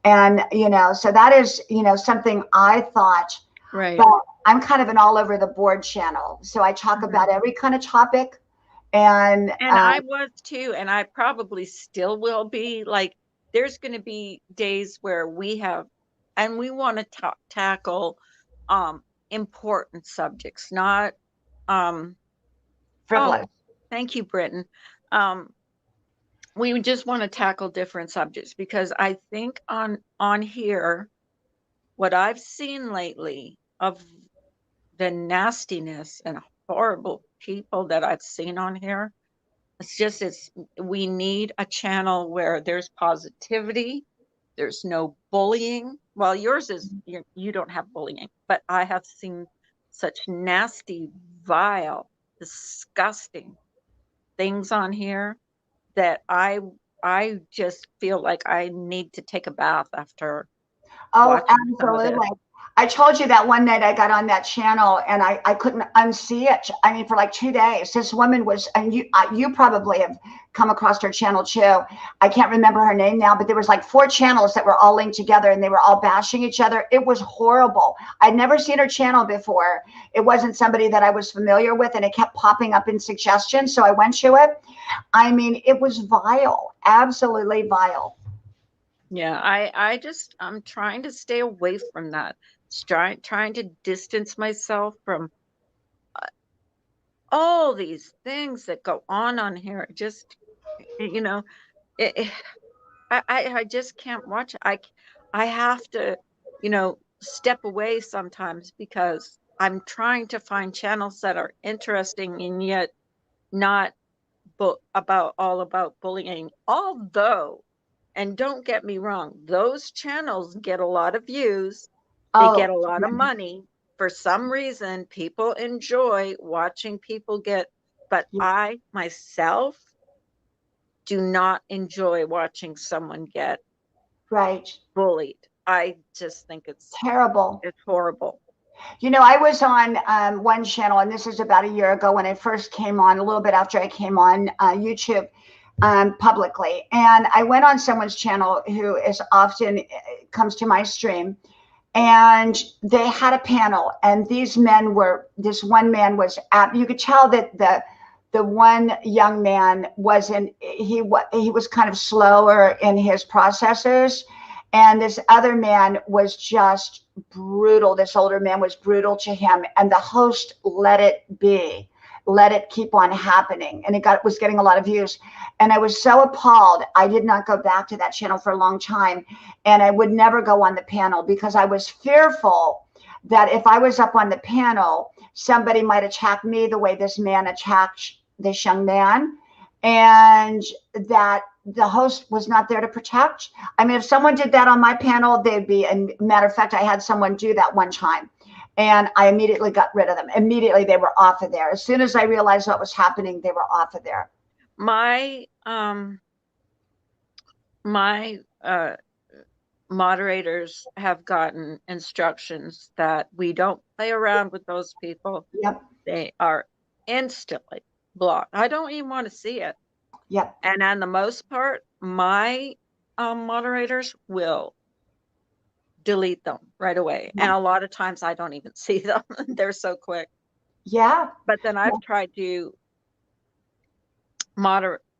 [SPEAKER 1] And, so that is, something I thought,
[SPEAKER 2] right.
[SPEAKER 1] But I'm kind of an all over the board channel. So I talk about every kind of topic. And
[SPEAKER 2] I was too, and I probably still will be. Like, there's going to be days where we want to tackle important subjects, not
[SPEAKER 1] frivolous.
[SPEAKER 2] Thank you, Britton. We just want to tackle different subjects, because I think on here, what I've seen lately of the nastiness and horrible people that I've seen on here, we need a channel where there's positivity, there's no bullying. Well, yours is, you don't have bullying, but I have seen such nasty, vile, disgusting things on here that I just feel like I need to take a bath after.
[SPEAKER 1] Oh, absolutely. I told you that one night I got on that channel and I couldn't unsee it. For like 2 days. This woman was, and you probably have come across her channel too. I can't remember her name now, but there was like 4 channels that were all linked together and they were all bashing each other. It was horrible. I'd never seen her channel before. It wasn't somebody that I was familiar with, and it kept popping up in suggestions. So I went to it. It was vile, absolutely vile.
[SPEAKER 2] Yeah, I'm trying to stay away from that. Trying to distance myself from all these things that go on here. Just, I just can't watch it. I have to, step away sometimes because I'm trying to find channels that are interesting and yet not all about bullying. Although, and don't get me wrong, those channels get a lot of views, they
[SPEAKER 1] Oh,
[SPEAKER 2] get a lot of money. For some reason, people enjoy watching people get, but I myself do not enjoy watching someone get
[SPEAKER 1] right.
[SPEAKER 2] bullied. I just think
[SPEAKER 1] Terrible.
[SPEAKER 2] it's horrible.
[SPEAKER 1] You know, I was on one channel, and this is about a year ago when I first came on, a little bit after I came on YouTube publicly. And I went on someone's channel who is often comes to my stream, and they had a panel, and this one man was you could tell that the one young man he was kind of slower in his processes, and this other man was just brutal. This older man was brutal to him, and the host let it be, let it keep on happening, and was getting a lot of views. And I was so appalled, I did not go back to that channel for a long time, and I would never go on the panel because I was fearful that if I was up on the panel, somebody might attack me the way this man attacked this young man, and that the host was not there to protect. I mean, if someone did that on my panel, they'd be, and matter of fact, I had someone do that one time, and I immediately got rid of them. Immediately they were off of there. As soon as I realized what was happening, they were off of there.
[SPEAKER 2] My moderators have gotten instructions that we don't play around with those people.
[SPEAKER 1] Yep.
[SPEAKER 2] They are instantly blocked. I don't even want to see it.
[SPEAKER 1] Yep.
[SPEAKER 2] And on the most part, my moderators will delete them right away.
[SPEAKER 1] Yeah.
[SPEAKER 2] And a lot of times I don't even see them. They're so quick.
[SPEAKER 1] Yeah.
[SPEAKER 2] But then I've tried to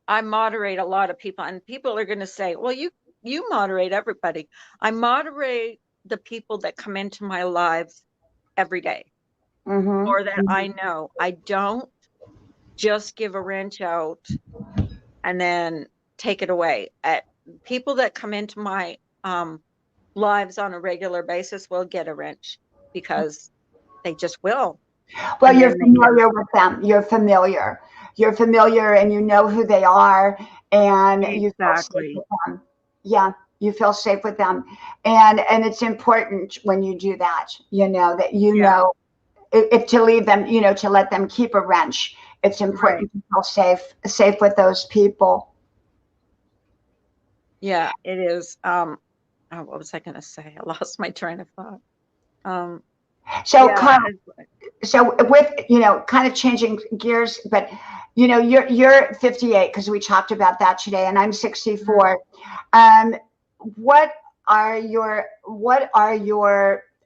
[SPEAKER 2] I moderate a lot of people, and people are going to say, well, you moderate everybody. I moderate the people that come into my lives every day, or that I know. I don't just give a wrench out and then take it away. People that come into my lives on a regular basis will get a wrench because they just will.
[SPEAKER 1] Well, you're familiar with them. You're familiar, and you know who they are, and you feel safe with them. Yeah, you feel safe with them, and it's important when you do that. You know that know if to leave them, to let them keep a wrench. It's important to feel safe with those people.
[SPEAKER 2] Yeah, it is. What was I going to say? I lost my train of thought.
[SPEAKER 1] So with, kind of changing gears, but you're 58, because we talked about that today, and I'm 64. What are your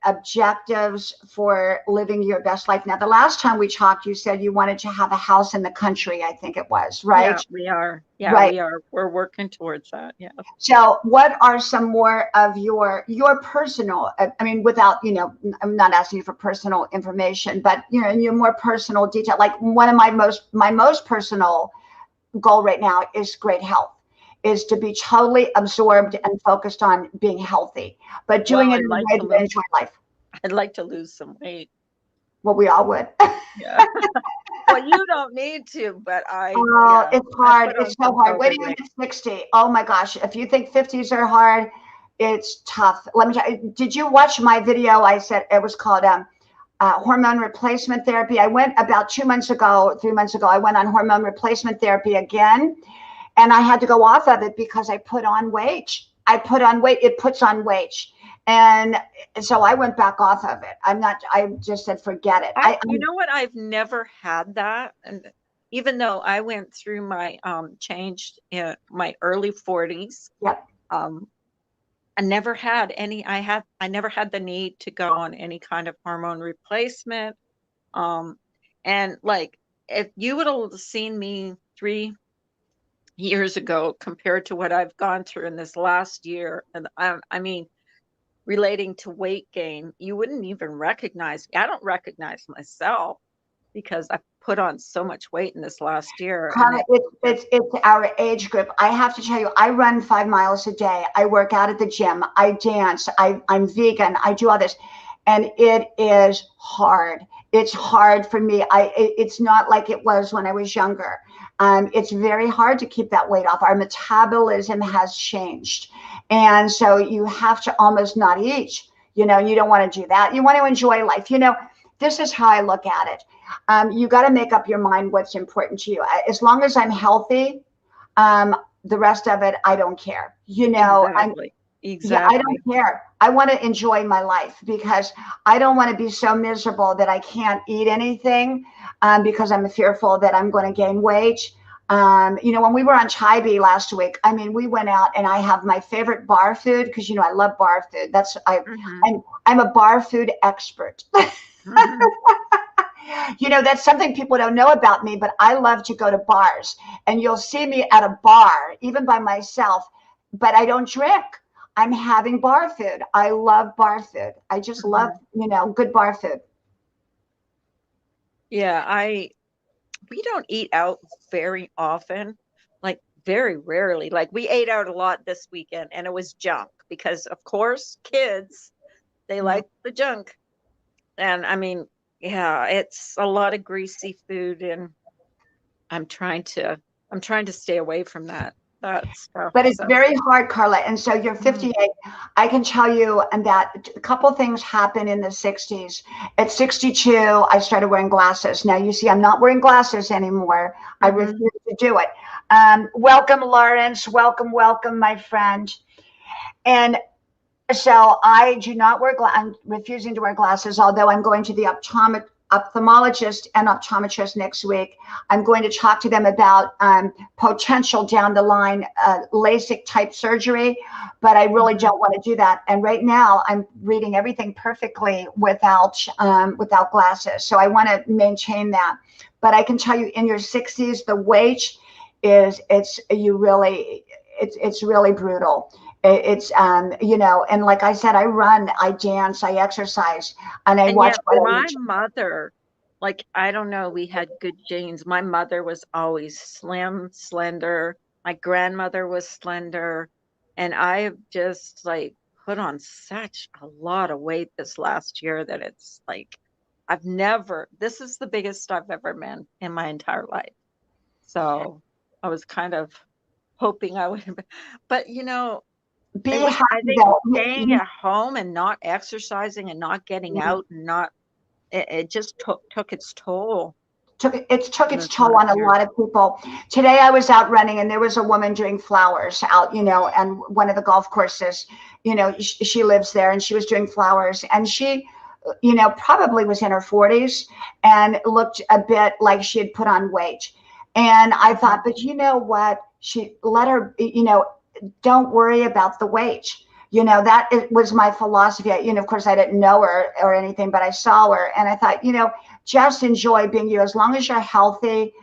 [SPEAKER 1] objectives for living your best life? Now, the last time we talked, you said you wanted to have a house in the country, I think it was, right?
[SPEAKER 2] Yeah, we are. Yeah, right. We are. We're working towards that. Yeah.
[SPEAKER 1] So what are some more of your personal, I mean, without, I'm not asking you for personal information, but, your more personal detail, like one of my most personal goal right now is great health, is to be totally absorbed and focused on being healthy, but doing it in a way that I enjoy life.
[SPEAKER 2] I'd like to lose some weight.
[SPEAKER 1] Well, we all would.
[SPEAKER 2] Yeah. Well, you don't need to, but
[SPEAKER 1] it's hard. It's so hard. Wait till you hit 60. Oh my gosh. If you think 50s are hard, it's tough. Let me tell you, did you watch my video? I said it was called hormone replacement therapy. I went about 3 months ago, I went on hormone replacement therapy again, and I had to go off of it because I put on weight. It puts on weight. And so I went back off of it. I just said, forget it.
[SPEAKER 2] You know what? I've never had that. And even though I went through my change in my early 40s, I never had any, I never had the need to go on any kind of hormone replacement. And like, if you would have seen me 3 years ago compared to what I've gone through in this last year, and I mean, relating to weight gain, you wouldn't even recognize me. I don't recognize myself because I put on so much weight in this last year.
[SPEAKER 1] Carla,
[SPEAKER 2] And
[SPEAKER 1] it's our age group. I have to tell you, I run 5 miles a day. I work out at the gym. I dance. I'm vegan. I do all this. And it is hard. It's hard for me. It's not like it was when I was younger. It's very hard to keep that weight off. Our metabolism has changed. And so you have to almost not eat, you know, you don't want to do that. You want to enjoy life. You know, this is how I look at it. You got to make up your mind what's important to you. As long as I'm healthy, the rest of it, I don't care. You know,
[SPEAKER 2] exactly.
[SPEAKER 1] Yeah, I don't care. I want to enjoy my life because I don't want to be so miserable that I can't eat anything because I'm fearful that I'm going to gain weight. You know, when we were on Chai last week, I mean, we went out and I have my favorite bar food because, you know, I love bar food. I'm a bar food expert. You know, that's something people don't know about me, but I love to go to bars, and you'll see me at a bar, even by myself, but I don't drink. I'm having bar food. I love bar food. I just love, you know, good bar food.
[SPEAKER 2] Yeah, we don't eat out very often, like very rarely. Like we ate out a lot this weekend and it was junk because of course kids, they like the junk. And I mean, yeah, it's a lot of greasy food and I'm trying to stay away from that stuff.
[SPEAKER 1] But it's
[SPEAKER 2] So
[SPEAKER 1] very hard, Carla. And so you're 58. I can tell you that a couple things happened in the 60s. At 62, I started wearing glasses. Now, you see, I'm not wearing glasses anymore. I refuse to do it. Welcome, Lawrence. Welcome, welcome, my friend. And so I do not wear I'm refusing to wear glasses, although I'm going to the ophthalmologist and optometrist next week. I'm going to talk to them about potential down the line LASIK type surgery, but I really don't want to do that. And right now I'm reading everything perfectly without glasses. So I want to maintain that. But I can tell you in your 60s, the weight it's really brutal. It's you know, and like I said, I run, I dance, I exercise, and I watch.
[SPEAKER 2] My mother, like, I don't know, we had good genes. My mother was always slim, slender. My grandmother was slender, and I've just like put on such a lot of weight this last year that it's like this is the biggest I've ever been in my entire life. So I was kind of hoping I would, but you know, I think staying at home and not exercising and not getting out and it just took its toll.
[SPEAKER 1] Took its toll on a lot of people. Today I was out running and there was a woman doing flowers out, you know, and one of the golf courses, you know, she lives there and she was doing flowers and she, you know, probably was in her 40s and looked a bit like she had put on weight. And I thought, but you know what? She let her, you know, don't worry about the weight. You know, that was my philosophy. You know, of course, I didn't know her or anything, but I saw her and I thought, you know, just enjoy being you. As long as you're healthy,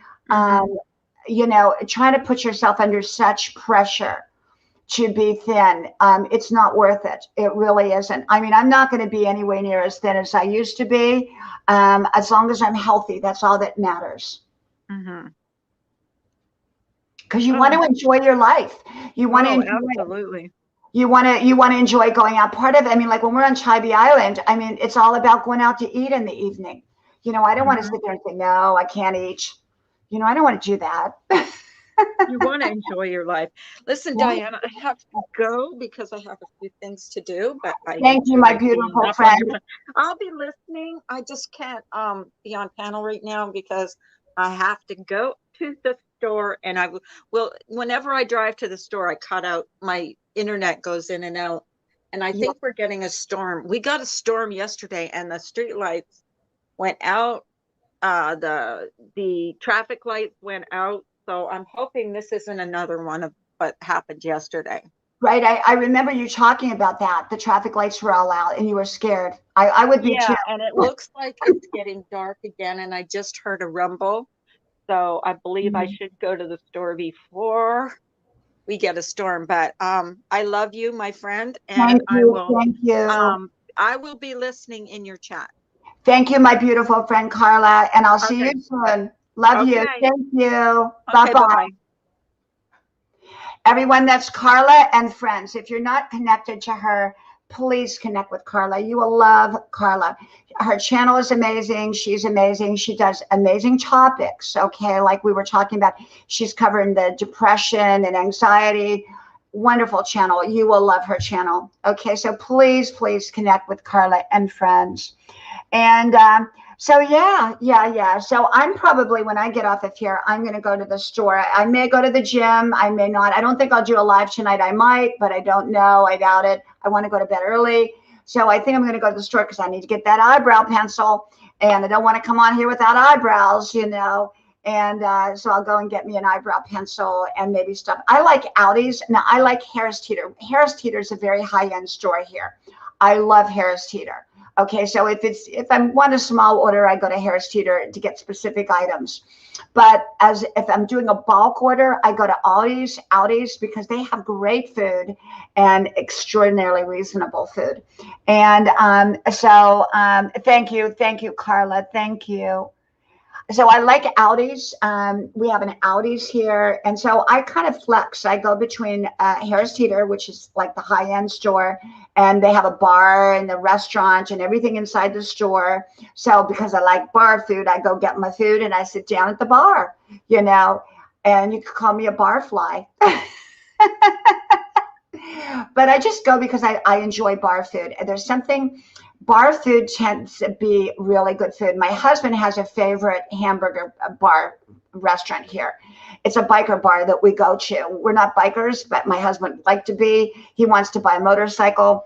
[SPEAKER 1] you know, trying to put yourself under such pressure to be thin, it's not worth it. It really isn't. I mean, I'm not going to be anywhere near as thin as I used to be. As long as I'm healthy, that's all that matters. Because you want to enjoy your life. You want to enjoy
[SPEAKER 2] absolutely.
[SPEAKER 1] You want to enjoy going out. Part of it, I mean, like when we're on Chai Island, I mean, it's all about going out to eat in the evening. You know, I don't want to sit there and say, no, I can't eat. You know, I don't want to do that.
[SPEAKER 2] You want to enjoy your life. Listen, Diana, I have to go because I have a few things to do. But
[SPEAKER 1] thank you, my beautiful friend.
[SPEAKER 2] I'll be listening. I just can't be on panel right now because I have to go to the store, and I will. Whenever I drive to the store, I cut out my internet goes in and out, and I think we're getting a storm. We got a storm yesterday, and the street lights went out. The traffic lights went out. So I'm hoping this isn't another one of what happened yesterday.
[SPEAKER 1] Right. I remember you talking about that. The traffic lights were all out and you were scared. I would be too.
[SPEAKER 2] And it looks like it's getting dark again. And I just heard a rumble. So I believe I should go to the store before we get a storm. But I love you, my friend. And
[SPEAKER 1] thank you.
[SPEAKER 2] I will be listening in your chat.
[SPEAKER 1] Thank you, my beautiful friend Carla, and I'll see
[SPEAKER 2] Okay.
[SPEAKER 1] you soon. Love you.
[SPEAKER 2] Okay.
[SPEAKER 1] Thank you.
[SPEAKER 2] Okay.
[SPEAKER 1] Bye-bye.
[SPEAKER 2] Bye-bye.
[SPEAKER 1] Everyone, that's Carla and friends. If you're not connected to her, please connect with Carla. You will love Carla. Her channel is amazing. She's amazing. She does amazing topics. Okay, like we were talking about, she's covering the depression and anxiety. Wonderful channel. You will love her channel. Okay, so please connect with Carla and friends. And so yeah. So I'm probably, when I get off of here, I'm going to go to the store. I may go to the gym. I may not. I don't think I'll do a live tonight. I might, but I don't know. I doubt it. I want to go to bed early. So I think I'm going to go to the store because I need to get that eyebrow pencil. And I don't want to come on here without eyebrows, you know. And so I'll go and get me an eyebrow pencil and maybe stuff. I like Aldi's. Now, I like Harris Teeter. Harris Teeter is a very high-end store here. I love Harris Teeter. Okay, so if I want a small order, I go to Harris Teeter to get specific items. But if I'm doing a bulk order, I go to Aldi's because they have great food and extraordinarily reasonable food. And thank you, Carla, thank you. So I like Aldi's. We have an Aldi's here. And so I kind of flex. I go between Harris Teeter, which is like the high-end store, and they have a bar and the restaurant and everything inside the store. So because I like bar food, I go get my food and I sit down at the bar, you know, and you could call me a barfly. But I just go because I enjoy bar food. And there's something, bar food tends to be really good food. My husband has a favorite hamburger bar restaurant here. It's a biker bar that we go to. We're not bikers, but my husband would like to be. He wants to buy a motorcycle.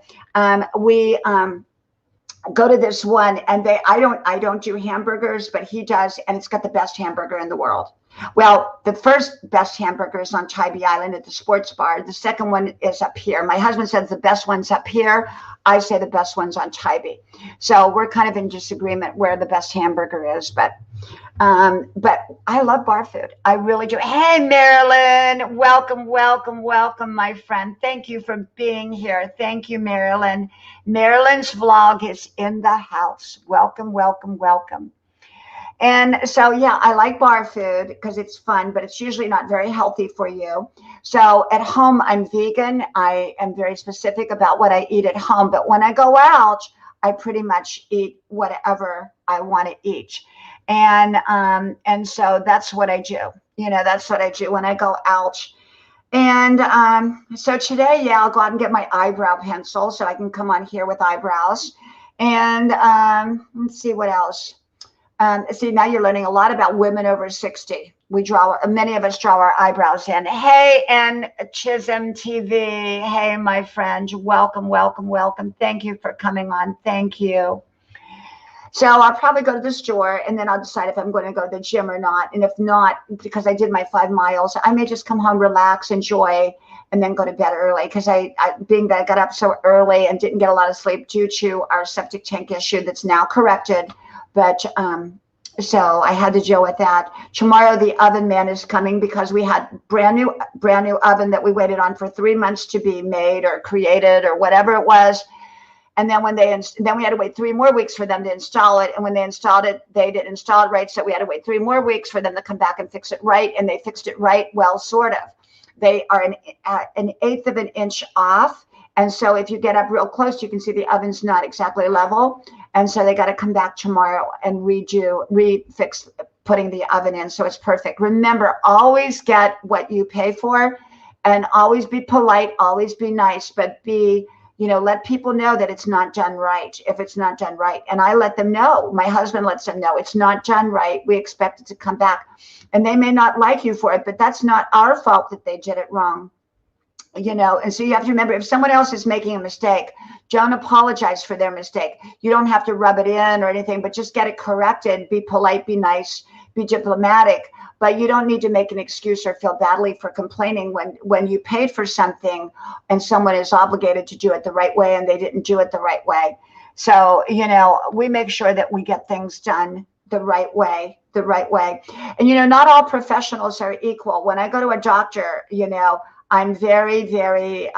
[SPEAKER 1] We go to this one, and I don't do hamburgers, but he does, and it's got the best hamburger in the world. Well, the first best hamburger is on Tybee Island at the sports bar. The second one is up here. My husband says the best one's up here. I say the best one's on Tybee. So we're kind of in disagreement where the best hamburger is, but I love bar food. I really do. Hey, Marilyn, welcome, my friend. Thank you for being here. Thank you, Marilyn. Marilyn's vlog is in the house. Welcome. And so, yeah, I like bar food because it's fun, but it's usually not very healthy for you. So at home, I'm vegan. I am very specific about what I eat at home. But when I go out, I pretty much eat whatever I want to eat. And so that's what I do. You know, that's what I do when I go out. And so today, yeah, I'll go out and get my eyebrow pencil so I can come on here with eyebrows. And let's see what else. See, now you're learning a lot about women over 60. Many of us draw our eyebrows in. Hey, and Chisholm TV. Hey, my friend. Welcome. Thank you for coming on. Thank you. So I'll probably go to the store, and then I'll decide if I'm going to go to the gym or not. And if not, because I did my 5 miles, I may just come home, relax, enjoy, and then go to bed early. Because being that I got up so early and didn't get a lot of sleep due to our septic tank issue that's now corrected. But so I had to deal with that. Tomorrow the oven man is coming because we had brand new oven that we waited on for 3 months to be made or created or whatever it was. And then then we had to wait 3 more weeks for them to install it. And when they installed it, they didn't install it right. So we had to wait 3 more weeks for them to come back and fix it right. And they fixed it right. Well, sort of. They are an eighth of an inch off. And so if you get up real close, you can see the oven's not exactly level. And so they got to come back tomorrow and refix putting the oven in. So it's perfect. Remember, always get what you pay for and always be polite, always be nice, but let people know that it's not done right if it's not done right. And I let them know. My husband lets them know it's not done right. We expect it to come back. And they may not like you for it, but that's not our fault that they did it wrong. And so you have to remember, if someone else is making a mistake, don't apologize for their mistake. You don't have to rub it in or anything, but just get it corrected. Be polite, be nice, be diplomatic. But you don't need to make an excuse or feel badly for complaining when you paid for something and someone is obligated to do it the right way and they didn't do it the right way. So, we make sure that we get things done the right way. And, not all professionals are equal. When I go to a doctor, I'm very, very,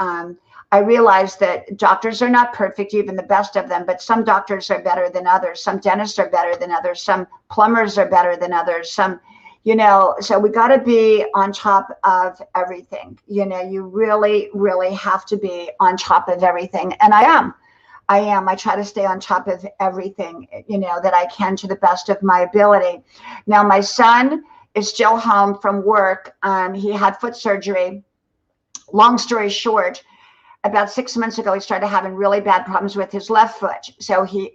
[SPEAKER 1] I realized that doctors are not perfect, even the best of them, but some doctors are better than others. Some dentists are better than others. Some plumbers are better than others. Some, you know, so we got to be on top of everything. You know, you really, really have to be on top of everything. And I am. I try to stay on top of everything, you know, that I can to the best of my ability. Now, my son is still home from work. He had foot surgery. Long story short, about 6 months ago, he started having really bad problems with his left foot. So he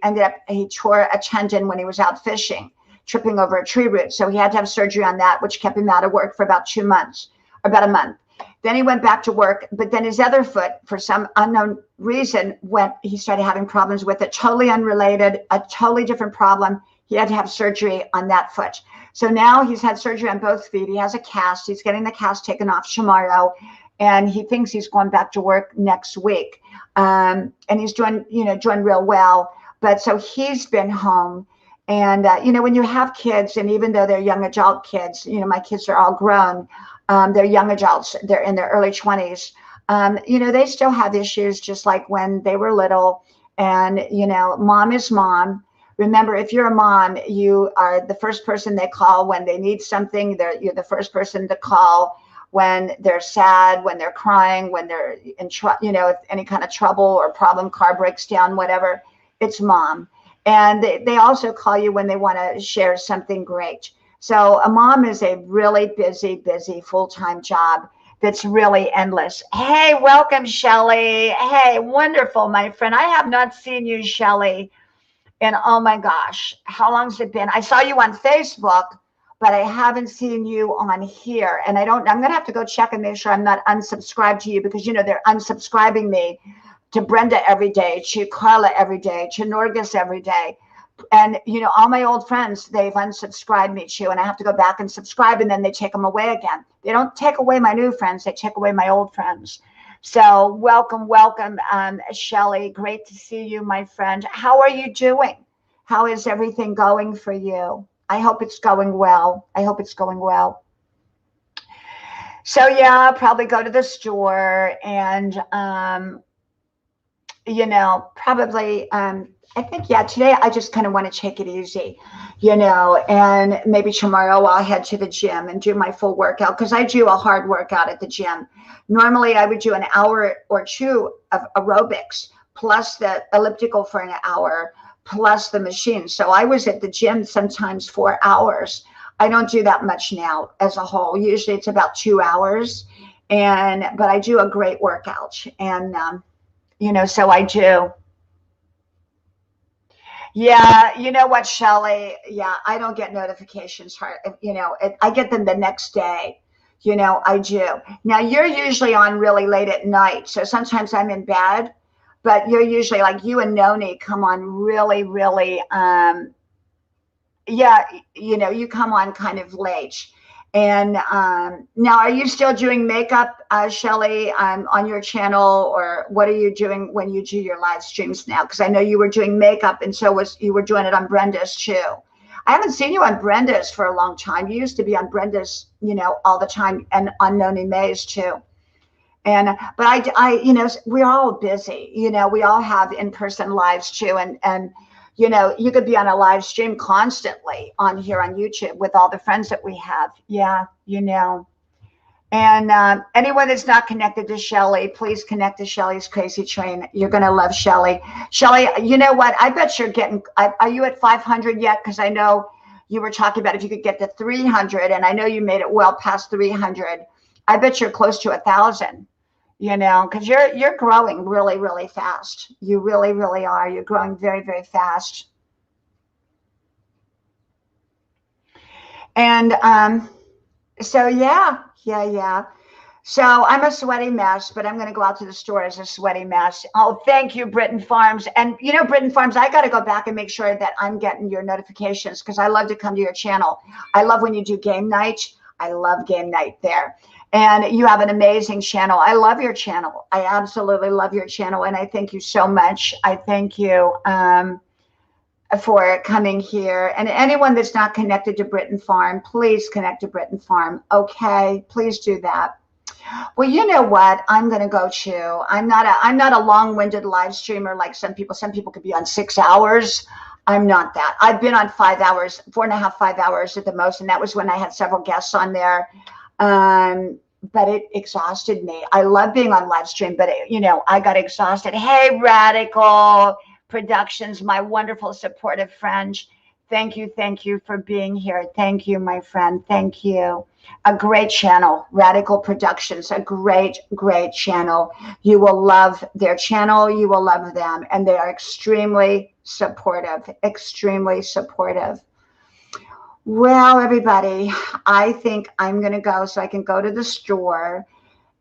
[SPEAKER 1] tore a tendon when he was out fishing, tripping over a tree root. So he had to have surgery on that, which kept him out of work for about 2 months, or about a month. Then he went back to work, but then his other foot, for some unknown reason, he started having problems with it, totally unrelated, a totally different problem. He had to have surgery on that foot. So now he's had surgery on both feet. He has a cast. He's getting the cast taken off tomorrow, and he thinks he's going back to work next week. And he's doing real well. But so he's been home. And, you know, when you have kids, and even though they're young adult kids, you know, my kids are all grown. They're young adults. They're in their early 20s. You know, they still have issues just like when they were little. And, you know, mom is mom. Remember, if you're a mom, you are the first person they call when they need something. You're the first person to call when they're sad, when they're crying, when they're in any kind of trouble or problem, car breaks down, whatever. It's mom. And they also call you when they want to share something great. So a mom is a really busy full-time job that's really endless. Hey, welcome, Shelly. Hey, wonderful, my friend. I have not seen you, Shelly. And oh my gosh, how long's it been? I saw you on Facebook, but I haven't seen you on here. And I'm going to have to go check and make sure I'm not unsubscribed to you, because, you know, they're unsubscribing me to Brenda every day, to Carla every day, to Norgis every day. And, you know, all my old friends, they've unsubscribed me to, and I have to go back and subscribe, and then they take them away again. They don't take away my new friends. They take away my old friends. So welcome, Shelly. Great to see you, my friend. How are you doing? How is everything going for you? I hope it's going well. I hope it's going well. So, yeah, I'll probably go to the store and, you know, probably, I think, yeah, today I just kind of want to take it easy, you know, and maybe tomorrow I'll head to the gym and do my full workout, because I do a hard workout at the gym. Normally I would do an hour or two of aerobics, plus the elliptical for an hour, plus the machine. So I was at the gym sometimes 4 hours. I don't do that much now as a whole. Usually it's about 2 hours, but I do a great workout. And, you know, so I do. Yeah, you know what, Shelly? Yeah, I don't get notifications. You know, I get them the next day. You know, I do. Now, you're usually on really late at night, so sometimes I'm in bed, but you're usually, like, you and Noni come on really, yeah, you know, you come on kind of late. And now, are you still doing makeup, Shelly, on your channel, or what are you doing when you do your live streams now? Because I know you were doing makeup, and you were doing it on Brenda's too. I haven't seen you on Brenda's for a long time. You used to be on Brenda's, you know, all the time, and on Noni May's too. But I, you know, we're all busy. You know, we all have in-person lives too, and you know, you could be on a live stream constantly on here on YouTube with all the friends that we have. Yeah, you know. And anyone that's not connected to Shelly, please connect to Shelly's Crazy Train. You're going to love Shelly. Shelly, you know what? I bet you're are you at 500 yet? Because I know you were talking about if you could get to 300, and I know you made it well past 300. I bet you're close to 1,000. You know, because you're growing really fast. You really are. You're growing very fast. And so yeah. So I'm a sweaty mess, but I'm going to go out to the store as a sweaty mess. Oh, thank you, Britton Farms. And you know, Britton Farms, I got to go back and make sure that I'm getting your notifications, because I love to come to your channel. I love when you do game night. I love game night there. And you have an amazing channel. I love your channel. I absolutely love your channel. And I thank you so much. I thank you for coming here. And anyone that's not connected to Britton Farm, please connect to Britton Farm. Okay, please do that. Well, you know what? I'm going to go too. I'm not a long-winded live streamer like some people. Some people could be on 6 hours. I'm not that. I've been on 5 hours, 4.5, 5 hours at the most, and that was when I had several guests on there. But it exhausted me. I love being on live stream, but I got exhausted. Hey, Radical Productions, my wonderful supportive friend. Thank you for being here. Thank you, my friend. Thank you. A great channel, Radical Productions, a great channel. You will love their channel. You will love them. And they are extremely supportive, extremely supportive. Well, everybody, I think I'm going to go so I can go to the store.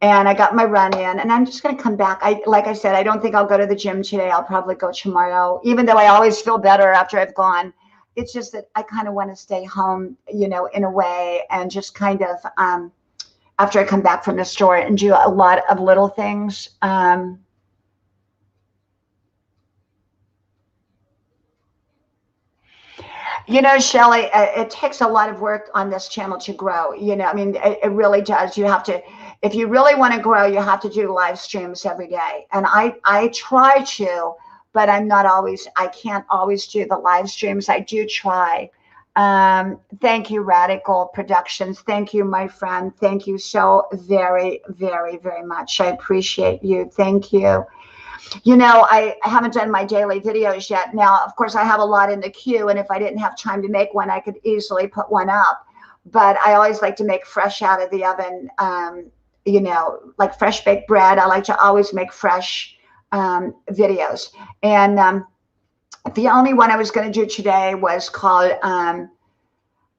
[SPEAKER 1] And I got my run in, and I'm just going to come back. Like I said, I don't think I'll go to the gym today. I'll probably go tomorrow, even though I always feel better after I've gone. It's just that I kind of want to stay home, in a way, and just kind of after I come back from the store and do a lot of little things. Shelley, it takes a lot of work on this channel to grow. I mean, it really does. You have to, if you really want to grow, you have to do live streams every day. And I try to, but I can't always do the live streams. I do try. Thank you, Radical Productions. Thank you, my friend. Thank you so very, very, very much. I appreciate you. Thank you. I haven't done my daily videos yet. Now, of course, I have a lot in the queue, and if I didn't have time to make one, I could easily put one up. But I always like to make fresh out of the oven, like fresh baked bread. I like to always make fresh videos. And the only one I was going to do today was called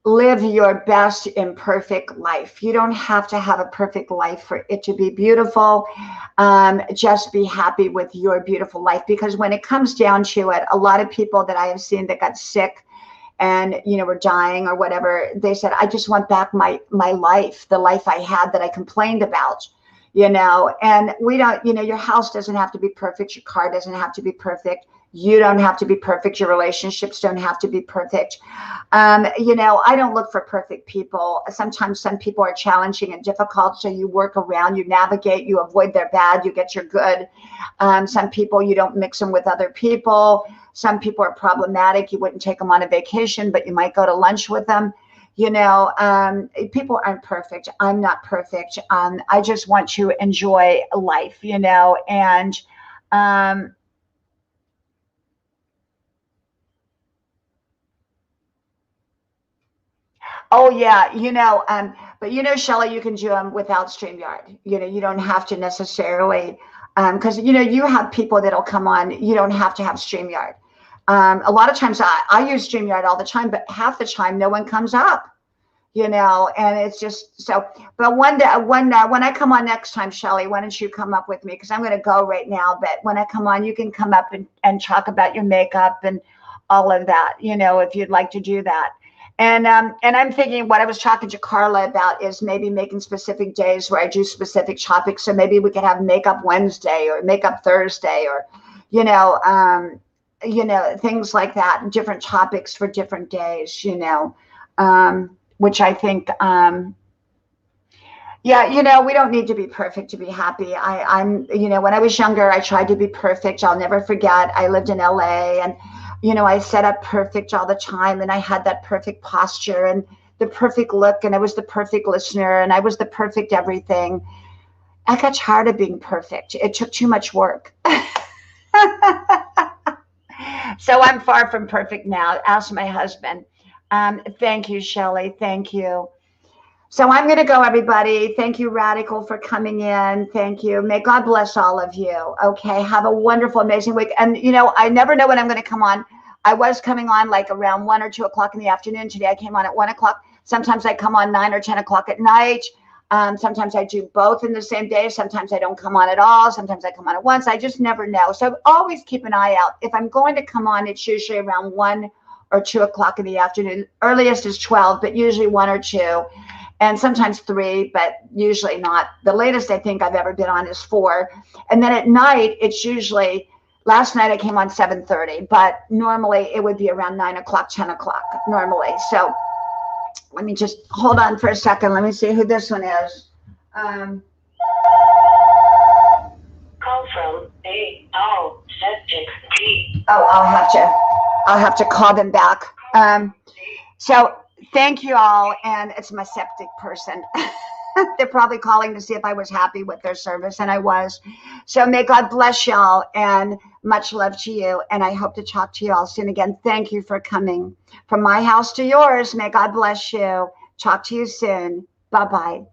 [SPEAKER 1] Live Your Best Imperfect Life. You don't have to have a perfect life for it to be beautiful. Just be happy with your beautiful life, because when it comes down to it, a lot of people that I have seen that got sick and were dying or whatever, they said, I just want back my life, the life I had that I complained about. And we don't, your house doesn't have to be perfect. Your car doesn't have to be perfect. You don't have to be perfect. Your relationships don't have to be perfect. I don't look for perfect people. Sometimes some people are challenging and difficult, so you work around, you navigate, you avoid their bad, you get your good. Some people, you don't mix them with other people. Some people are problematic. You wouldn't take them on a vacation, but you might go to lunch with them. People aren't perfect. I'm not perfect. I just want to enjoy life, and oh yeah, but Shelley, you can do them without StreamYard. You don't have to necessarily, because you have people that'll come on. You don't have to have StreamYard. A lot of times I use StreamYard all the time, but half the time no one comes up. And it's just so. But one day, when I come on next time, Shelley, why don't you come up with me? Because I'm going to go right now. But when I come on, you can come up and talk about your makeup and all of that. If you'd like to do that. And I'm thinking what I was talking to Carla about is maybe making specific days where I do specific topics. So maybe we could have Makeup Wednesday or Makeup Thursday, or things like that, different topics for different days. Which I think, we don't need to be perfect to be happy. I'm when I was younger, I tried to be perfect. I'll never forget. I lived in LA, and I set up perfect all the time, and I had that perfect posture and the perfect look, and I was the perfect listener, and I was the perfect everything. I got tired of being perfect. It took too much work. So I'm far from perfect now. Ask my husband. Thank you, Shelley. Thank you. So I'm going to go, everybody. Thank you, Radical, for coming in. Thank you. May God bless all of you. Okay. Have a wonderful, amazing week. And, I never know when I'm going to come on. I was coming on like around 1 or 2 o'clock in the afternoon. Today I came on at 1 o'clock. Sometimes I come on 9 or 10 o'clock at night. Sometimes I do both in the same day. Sometimes I don't come on at all. Sometimes I come on at once. I just never know. So always keep an eye out. If I'm going to come on, it's usually around 1 or 2 o'clock in the afternoon. Earliest is 12, but usually 1 or 2. And sometimes 3, but usually not. The latest I think I've ever been on is 4. And then at night, it's usually, last night I came on 7:30, but normally it would be around 9 o'clock, 10 o'clock normally. So let me just hold on for a second. Let me see who this one is.
[SPEAKER 3] from A.O. Septic P.
[SPEAKER 1] Oh, I'll have to call them back. So thank you all. And it's my septic person. They're probably calling to see if I was happy with their service, and I was. So may God bless y'all, and much love to you. And I hope to talk to you all soon again. Thank you for coming from my house to yours. May God bless you. Talk to you soon. Bye-bye.